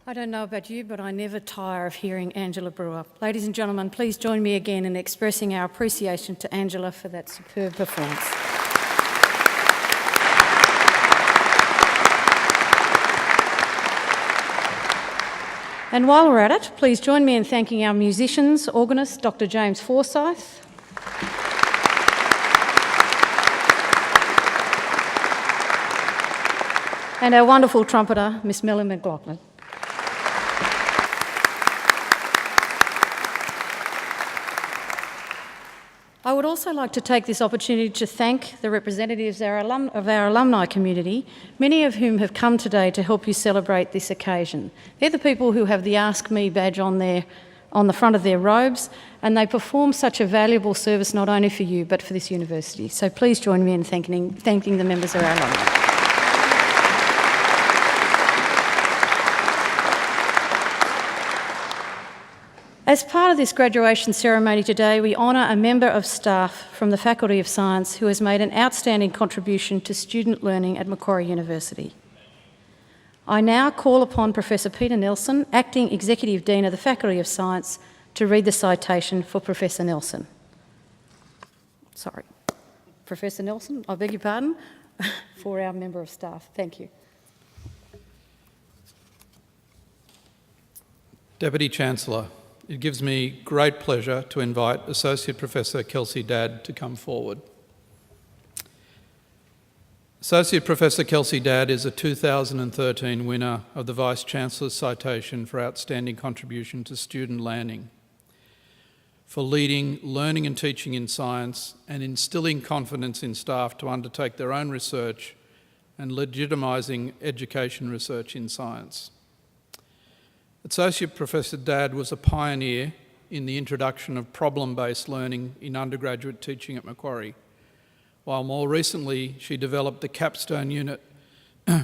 I don't know about you, but I never tire of hearing Angela Brewer. Ladies and gentlemen, please join me again in expressing our appreciation to Angela for that superb performance. And while we're at it, please join me in thanking our musicians, organist Dr. James Forsyth, and our wonderful trumpeter, Miss Melly McLaughlin. I would also like to take this opportunity to thank the representatives of our alumni community, many of whom have come today to help you celebrate this occasion. They're the people who have the Ask Me badge on the front of their robes, and they perform such a valuable service not only for you but for this university. So please join me in thanking the members of our alumni. As part of this graduation ceremony today, we honour a member of staff from the Faculty of Science who has made an outstanding contribution to student learning at Macquarie University. I now call upon Professor Peter Nelson, Acting Executive Dean of the Faculty of Science, to read the citation for Professor Nelson. Sorry, Professor Nelson, I beg your pardon, for our member of staff. Thank you. Deputy Chancellor, it gives me great pleasure to invite Associate Professor Kelsey Dadd to come forward. Associate Professor Kelsey Dadd is a 2013 winner of the Vice-Chancellor's Citation for Outstanding Contribution to Student Learning, for leading learning and teaching in science and instilling confidence in staff to undertake their own research and legitimising education research in science. Associate Professor Dadd was a pioneer in the introduction of problem-based learning in undergraduate teaching at Macquarie, while more recently she developed the capstone unit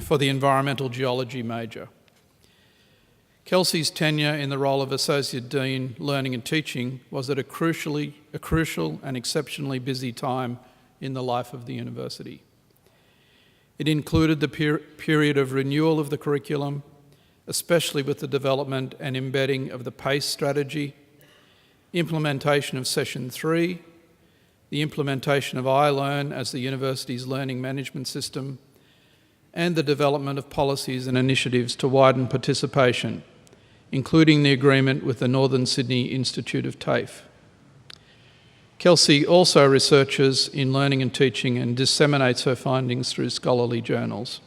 for the environmental geology major. Kelsey's tenure in the role of Associate Dean Learning and Teaching was at a crucial and exceptionally busy time in the life of the university. It included the period of renewal of the curriculum, especially with the development and embedding of the PACE strategy, implementation of Session 3, the implementation of iLearn as the university's learning management system, and the development of policies and initiatives to widen participation, including the agreement with the Northern Sydney Institute of TAFE. Kelsey also researches in learning and teaching and disseminates her findings through scholarly journals.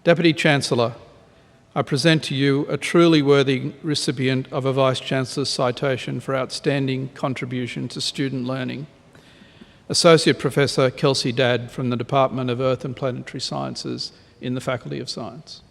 Deputy Chancellor, I present to you a truly worthy recipient of a Vice-Chancellor's Citation for Outstanding Contribution to Student Learning, Associate Professor Kelsey Dadd from the Department of Earth and Planetary Sciences in the Faculty of Science.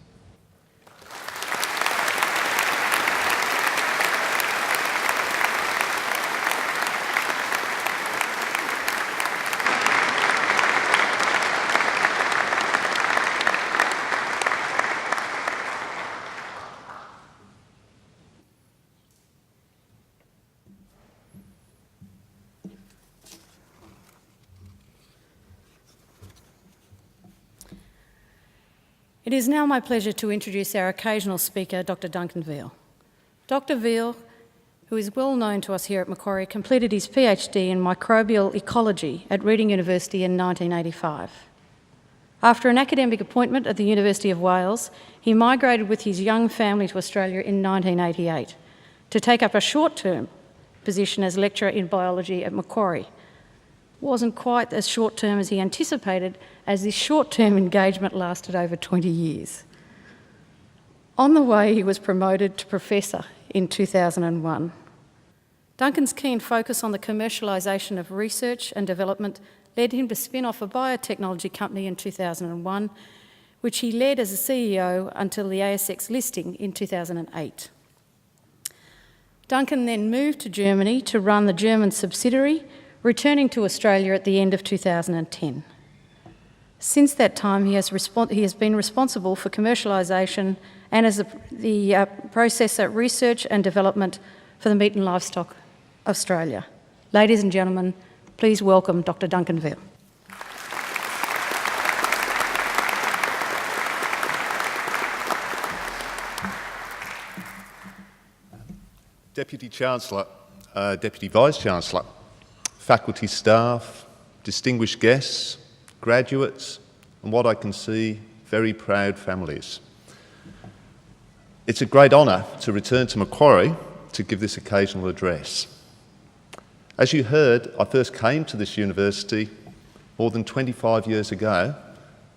It is now my pleasure to introduce our occasional speaker, Dr. Duncan Veal. Dr. Veal, who is well known to us here at Macquarie, completed his PhD in microbial ecology at Reading University in 1985. After an academic appointment at the University of Wales, he migrated with his young family to Australia in 1988 to take up a short-term position as lecturer in biology at Macquarie. Wasn't quite as short-term as he anticipated, as this short-term engagement lasted over 20 years. On the way, he was promoted to professor in 2001. Duncan's keen focus on the commercialisation of research and development led him to spin off a biotechnology company in 2001, which he led as a CEO until the ASX listing in 2008. Duncan then moved to Germany to run the German subsidiary, returning to Australia at the end of 2010. Since that time, he has been responsible for commercialisation and as the processor research and development for the meat and livestock Australia. Ladies and gentlemen, please welcome Dr. Duncan Veal. Deputy Chancellor, Deputy Vice-Chancellor, faculty staff, distinguished guests, graduates, and what I can see, very proud families. It's a great honour to return to Macquarie to give this occasional address. As you heard, I first came to this university more than 25 years ago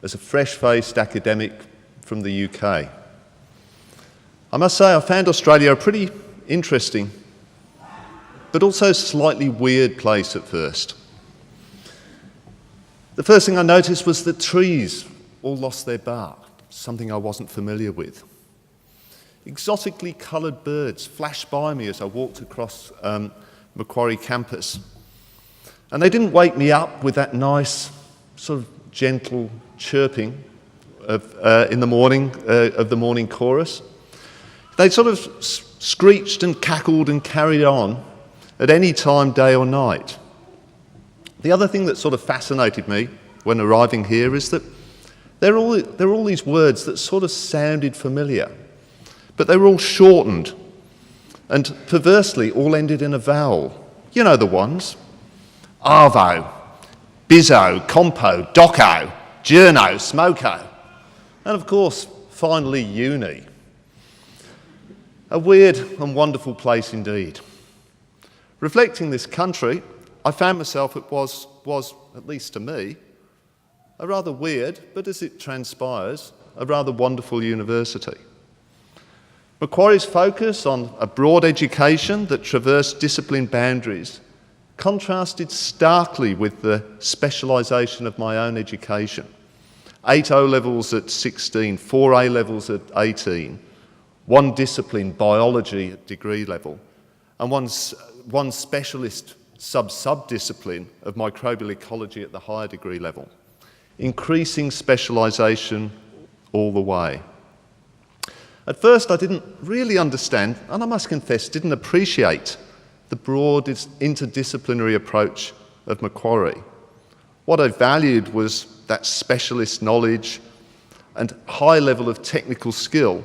as a fresh-faced academic from the UK. I must say I found Australia a pretty interesting but also slightly weird place at first. The first thing I noticed was that trees all lost their bark, something I wasn't familiar with. Exotically coloured birds flashed by me as I walked across Macquarie campus. And they didn't wake me up with that nice, sort of gentle chirping in the morning, of the morning chorus. They sort of screeched and cackled and carried on at any time, day or night. The other thing that sort of fascinated me when arriving here is that there are all these words that sort of sounded familiar, but they were all shortened and perversely all ended in a vowel. You know the ones. Arvo, Bizzo, Compo, Doco, Journo, Smoko, and of course, finally, uni. A weird and wonderful place indeed. Reflecting this country, I found myself it was, at least to me, a rather weird, but as it transpires, a rather wonderful university. Macquarie's focus on a broad education that traversed discipline boundaries contrasted starkly with the specialisation of my own education. 8 O-levels at 16, 4 A-levels at 18, one discipline, biology, at degree level, and one specialist sub-discipline of microbial ecology at the higher degree level. Increasing specialisation all the way. At first I didn't really understand, and I must confess, didn't appreciate the broad interdisciplinary approach of Macquarie. What I valued was that specialist knowledge and high level of technical skill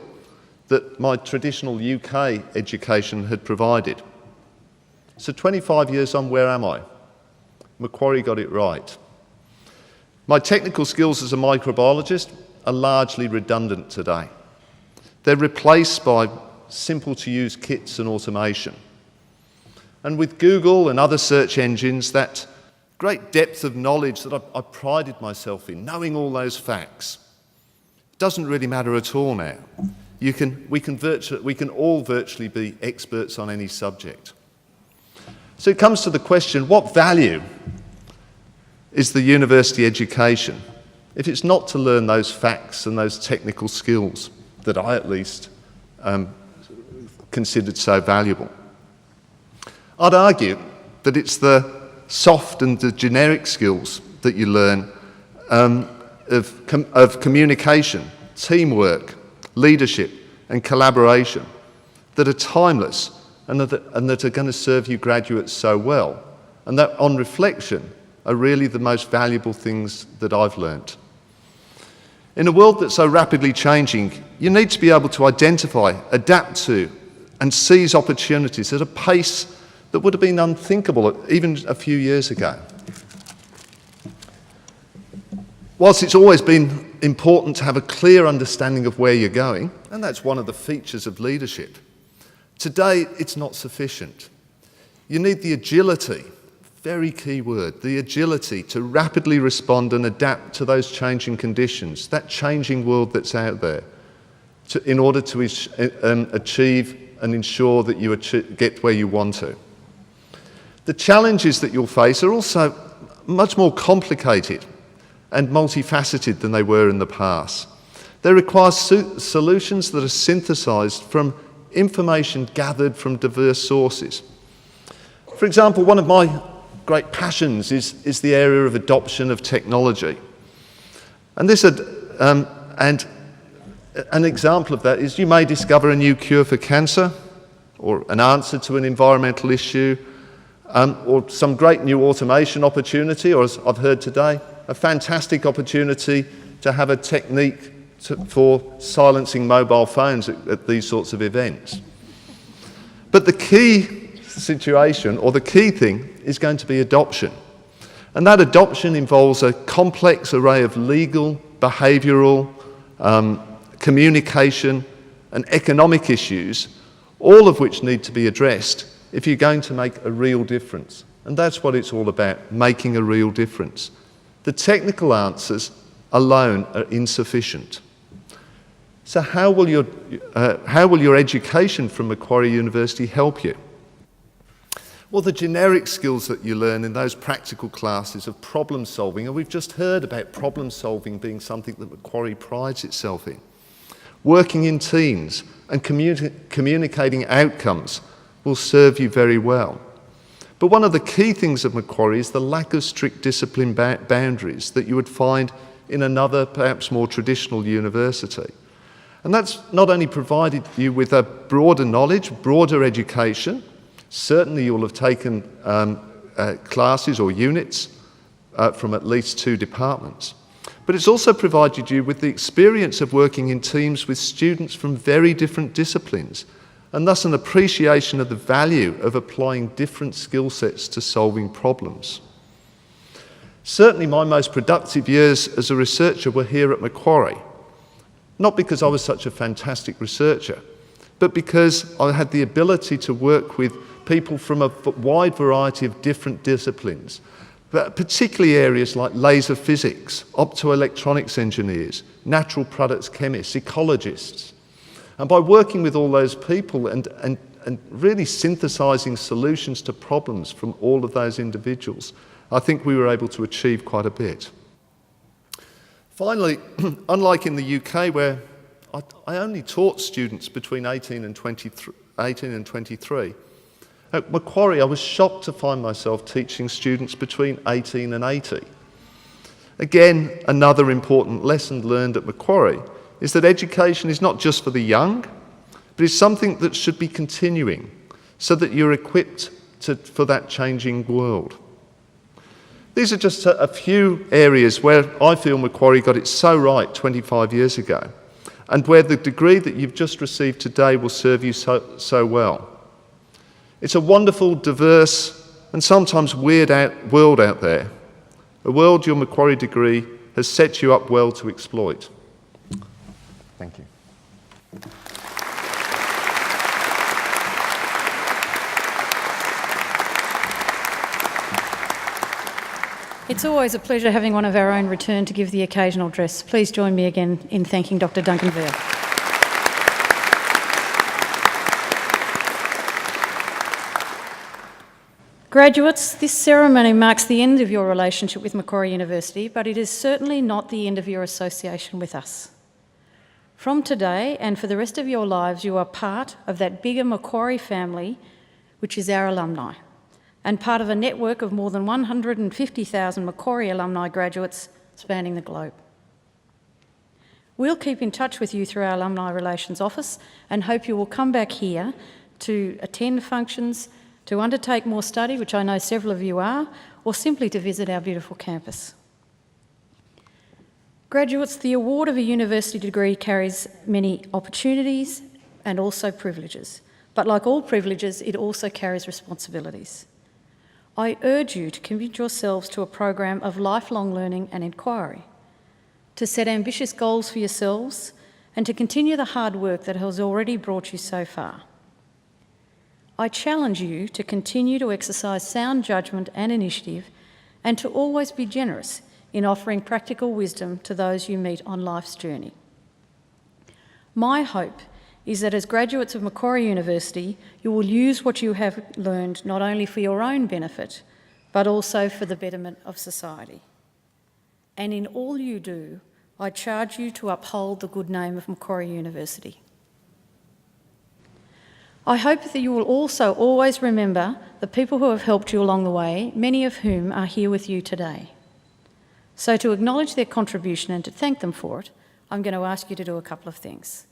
that my traditional UK education had provided. So 25 years on, where am I? Macquarie got it right. My technical skills as a microbiologist are largely redundant today. They're replaced by simple-to-use kits and automation. And with Google and other search engines, that great depth of knowledge that I prided myself in, knowing all those facts, doesn't really matter at all now. We can all virtually be experts on any subject. So it comes to the question, what value is the university education if it's not to learn those facts and those technical skills that I at least considered so valuable? I'd argue that it's the soft and the generic skills that you learn of communication, teamwork, leadership and collaboration that are timeless and that are going to serve you graduates so well, and that on reflection are really the most valuable things that I've learnt. In a world that's so rapidly changing, you need to be able to identify, adapt to and seize opportunities at a pace that would have been unthinkable even a few years ago. Whilst it's always been important to have a clear understanding of where you're going, and that's one of the features of leadership, today it's not sufficient. You need the agility, very key word, the agility to rapidly respond and adapt to those changing conditions, that changing world that's out there, in order to achieve and ensure that you get where you want to. The challenges that you'll face are also much more complicated and multifaceted than they were in the past. They require solutions that are synthesised from information gathered from diverse sources. For example, one of my great passions is the area of adoption of technology. And an example of that is you may discover a new cure for cancer, or an answer to an environmental issue, or some great new automation opportunity, or as I've heard today, a fantastic opportunity to have a technique for silencing mobile phones at these sorts of events. But the key situation, or the key thing, is going to be adoption. And that adoption involves a complex array of legal, behavioural, communication and economic issues, all of which need to be addressed if you're going to make a real difference. And that's what it's all about, making a real difference. The technical answers alone are insufficient. So how will your education from Macquarie University help you? Well, the generic skills that you learn in those practical classes of problem solving, and we've just heard about problem solving being something that Macquarie prides itself in. Working in teams and communicating outcomes will serve you very well. But one of the key things of Macquarie is the lack of strict discipline boundaries that you would find in another, perhaps more traditional university. And that's not only provided you with a broader knowledge, broader education. Certainly you'll have taken classes or units from at least 2 departments. But it's also provided you with the experience of working in teams with students from very different disciplines, and thus an appreciation of the value of applying different skill sets to solving problems. Certainly my most productive years as a researcher were here at Macquarie. Not because I was such a fantastic researcher, but because I had the ability to work with people from a wide variety of different disciplines, but particularly areas like laser physics, optoelectronics engineers, natural products chemists, ecologists. And by working with all those people and really synthesising solutions to problems from all of those individuals, I think we were able to achieve quite a bit. Finally, unlike in the UK, where I only taught students between 18 and 23, at Macquarie I was shocked to find myself teaching students between 18 and 80. Again, another important lesson learned at Macquarie is that education is not just for the young, but it's something that should be continuing so that you're equipped for that changing world. These are just a few areas where I feel Macquarie got it so right 25 years ago, and where the degree that you've just received today will serve you so well. It's a wonderful, diverse, and sometimes weird world out there, a world your Macquarie degree has set you up well to exploit. Thank you. It's always a pleasure having one of our own return to give the occasional address. Please join me again in thanking Dr. Duncan Veal. Graduates, this ceremony marks the end of your relationship with Macquarie University, but it is certainly not the end of your association with us. From today and for the rest of your lives, you are part of that bigger Macquarie family, which is our alumni, and part of a network of more than 150,000 Macquarie alumni graduates spanning the globe. We'll keep in touch with you through our Alumni Relations Office and hope you will come back here to attend functions, to undertake more study, which I know several of you are, or simply to visit our beautiful campus. Graduates, the award of a university degree carries many opportunities and also privileges, but like all privileges, it also carries responsibilities. I urge you to commit yourselves to a program of lifelong learning and inquiry, to set ambitious goals for yourselves, and to continue the hard work that has already brought you so far. I challenge you to continue to exercise sound judgment and initiative, and to always be generous in offering practical wisdom to those you meet on life's journey. My hope is that as graduates of Macquarie University, you will use what you have learned not only for your own benefit, but also for the betterment of society. And in all you do, I charge you to uphold the good name of Macquarie University. I hope that you will also always remember the people who have helped you along the way, many of whom are here with you today. So to acknowledge their contribution and to thank them for it, I'm going to ask you to do a couple of things.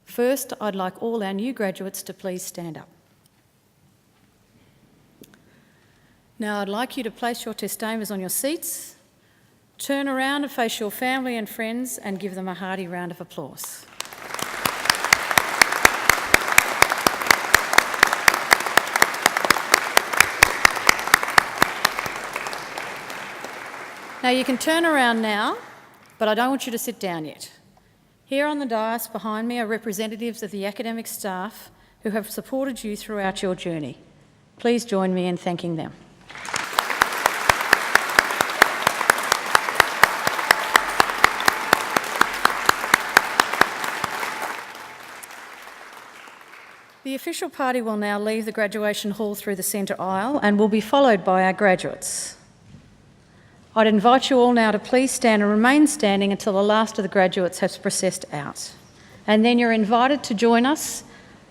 First, I'd like all our new graduates to please stand up. Now I'd like you to place your testamers on your seats, turn around and face your family and friends and give them a hearty round of applause. Now you can turn around now, but I don't want you to sit down yet. Here on the dais behind me are representatives of the academic staff who have supported you throughout your journey. Please join me in thanking them. The official party will now leave the graduation hall through the centre aisle and will be followed by our graduates. I'd invite you all now to please stand and remain standing until the last of the graduates has processed out. And then you're invited to join us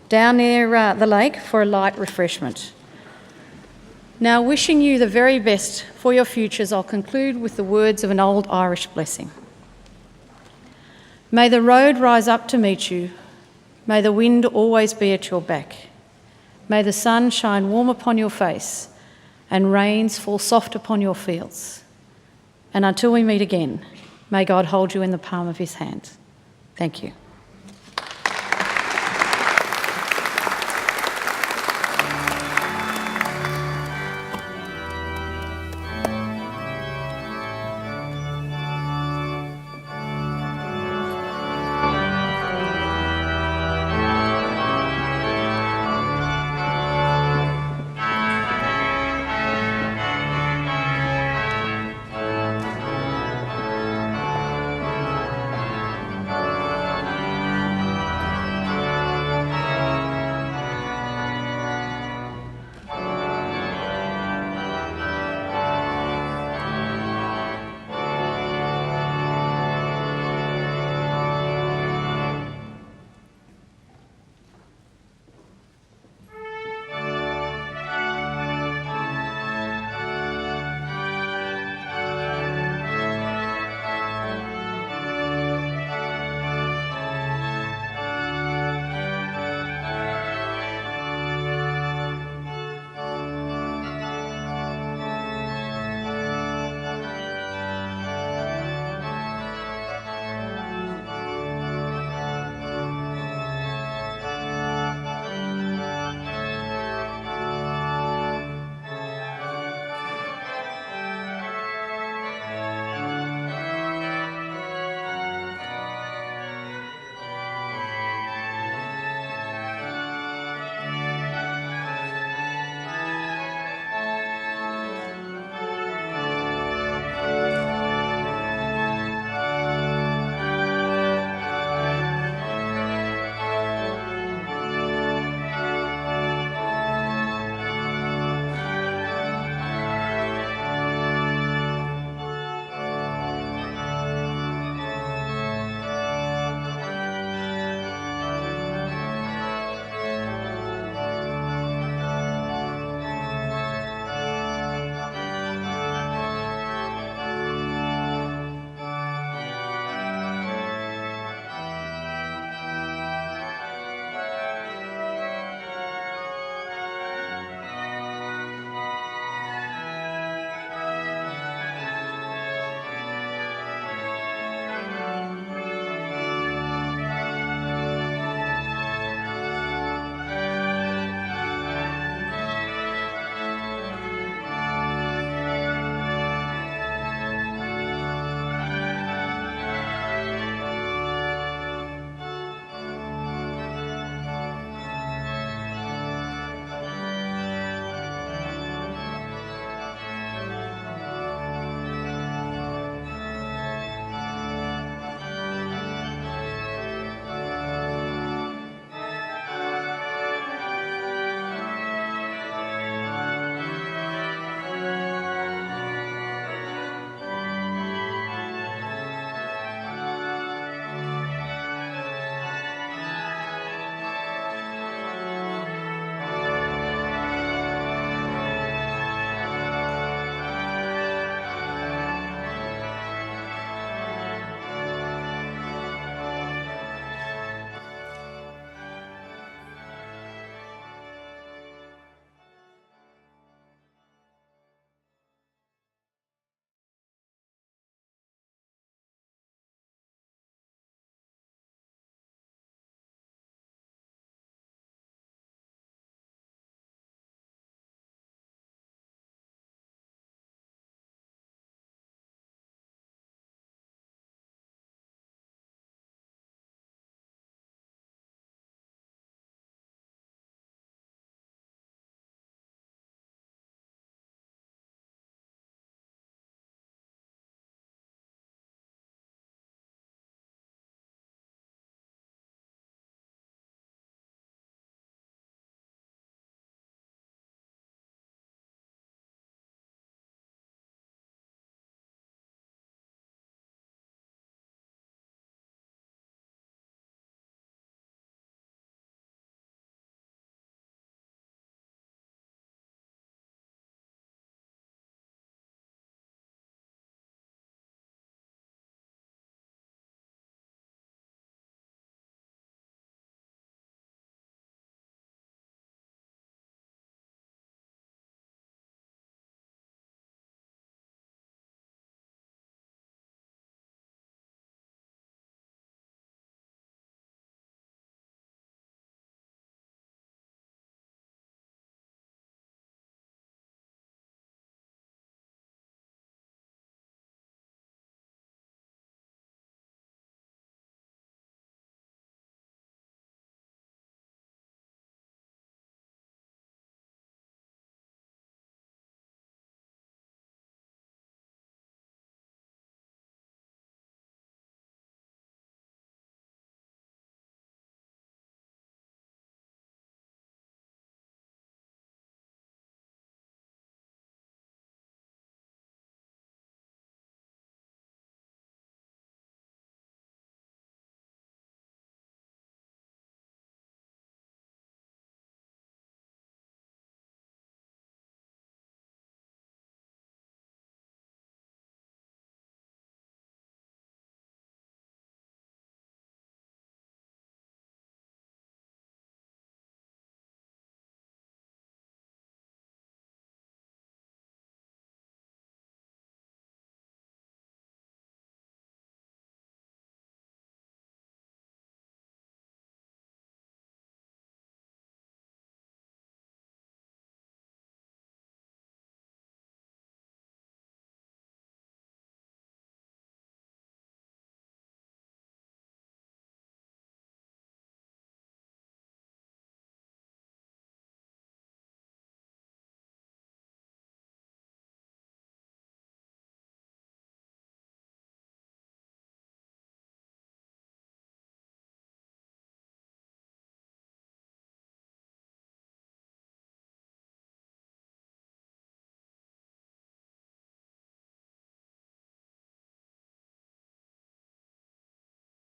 down near the lake for a light refreshment. Now, wishing you the very best for your futures, I'll conclude with the words of an old Irish blessing. May the road rise up to meet you. May the wind always be at your back. May the sun shine warm upon your face and rains fall soft upon your fields. And until we meet again, may God hold you in the palm of his hand. Thank you.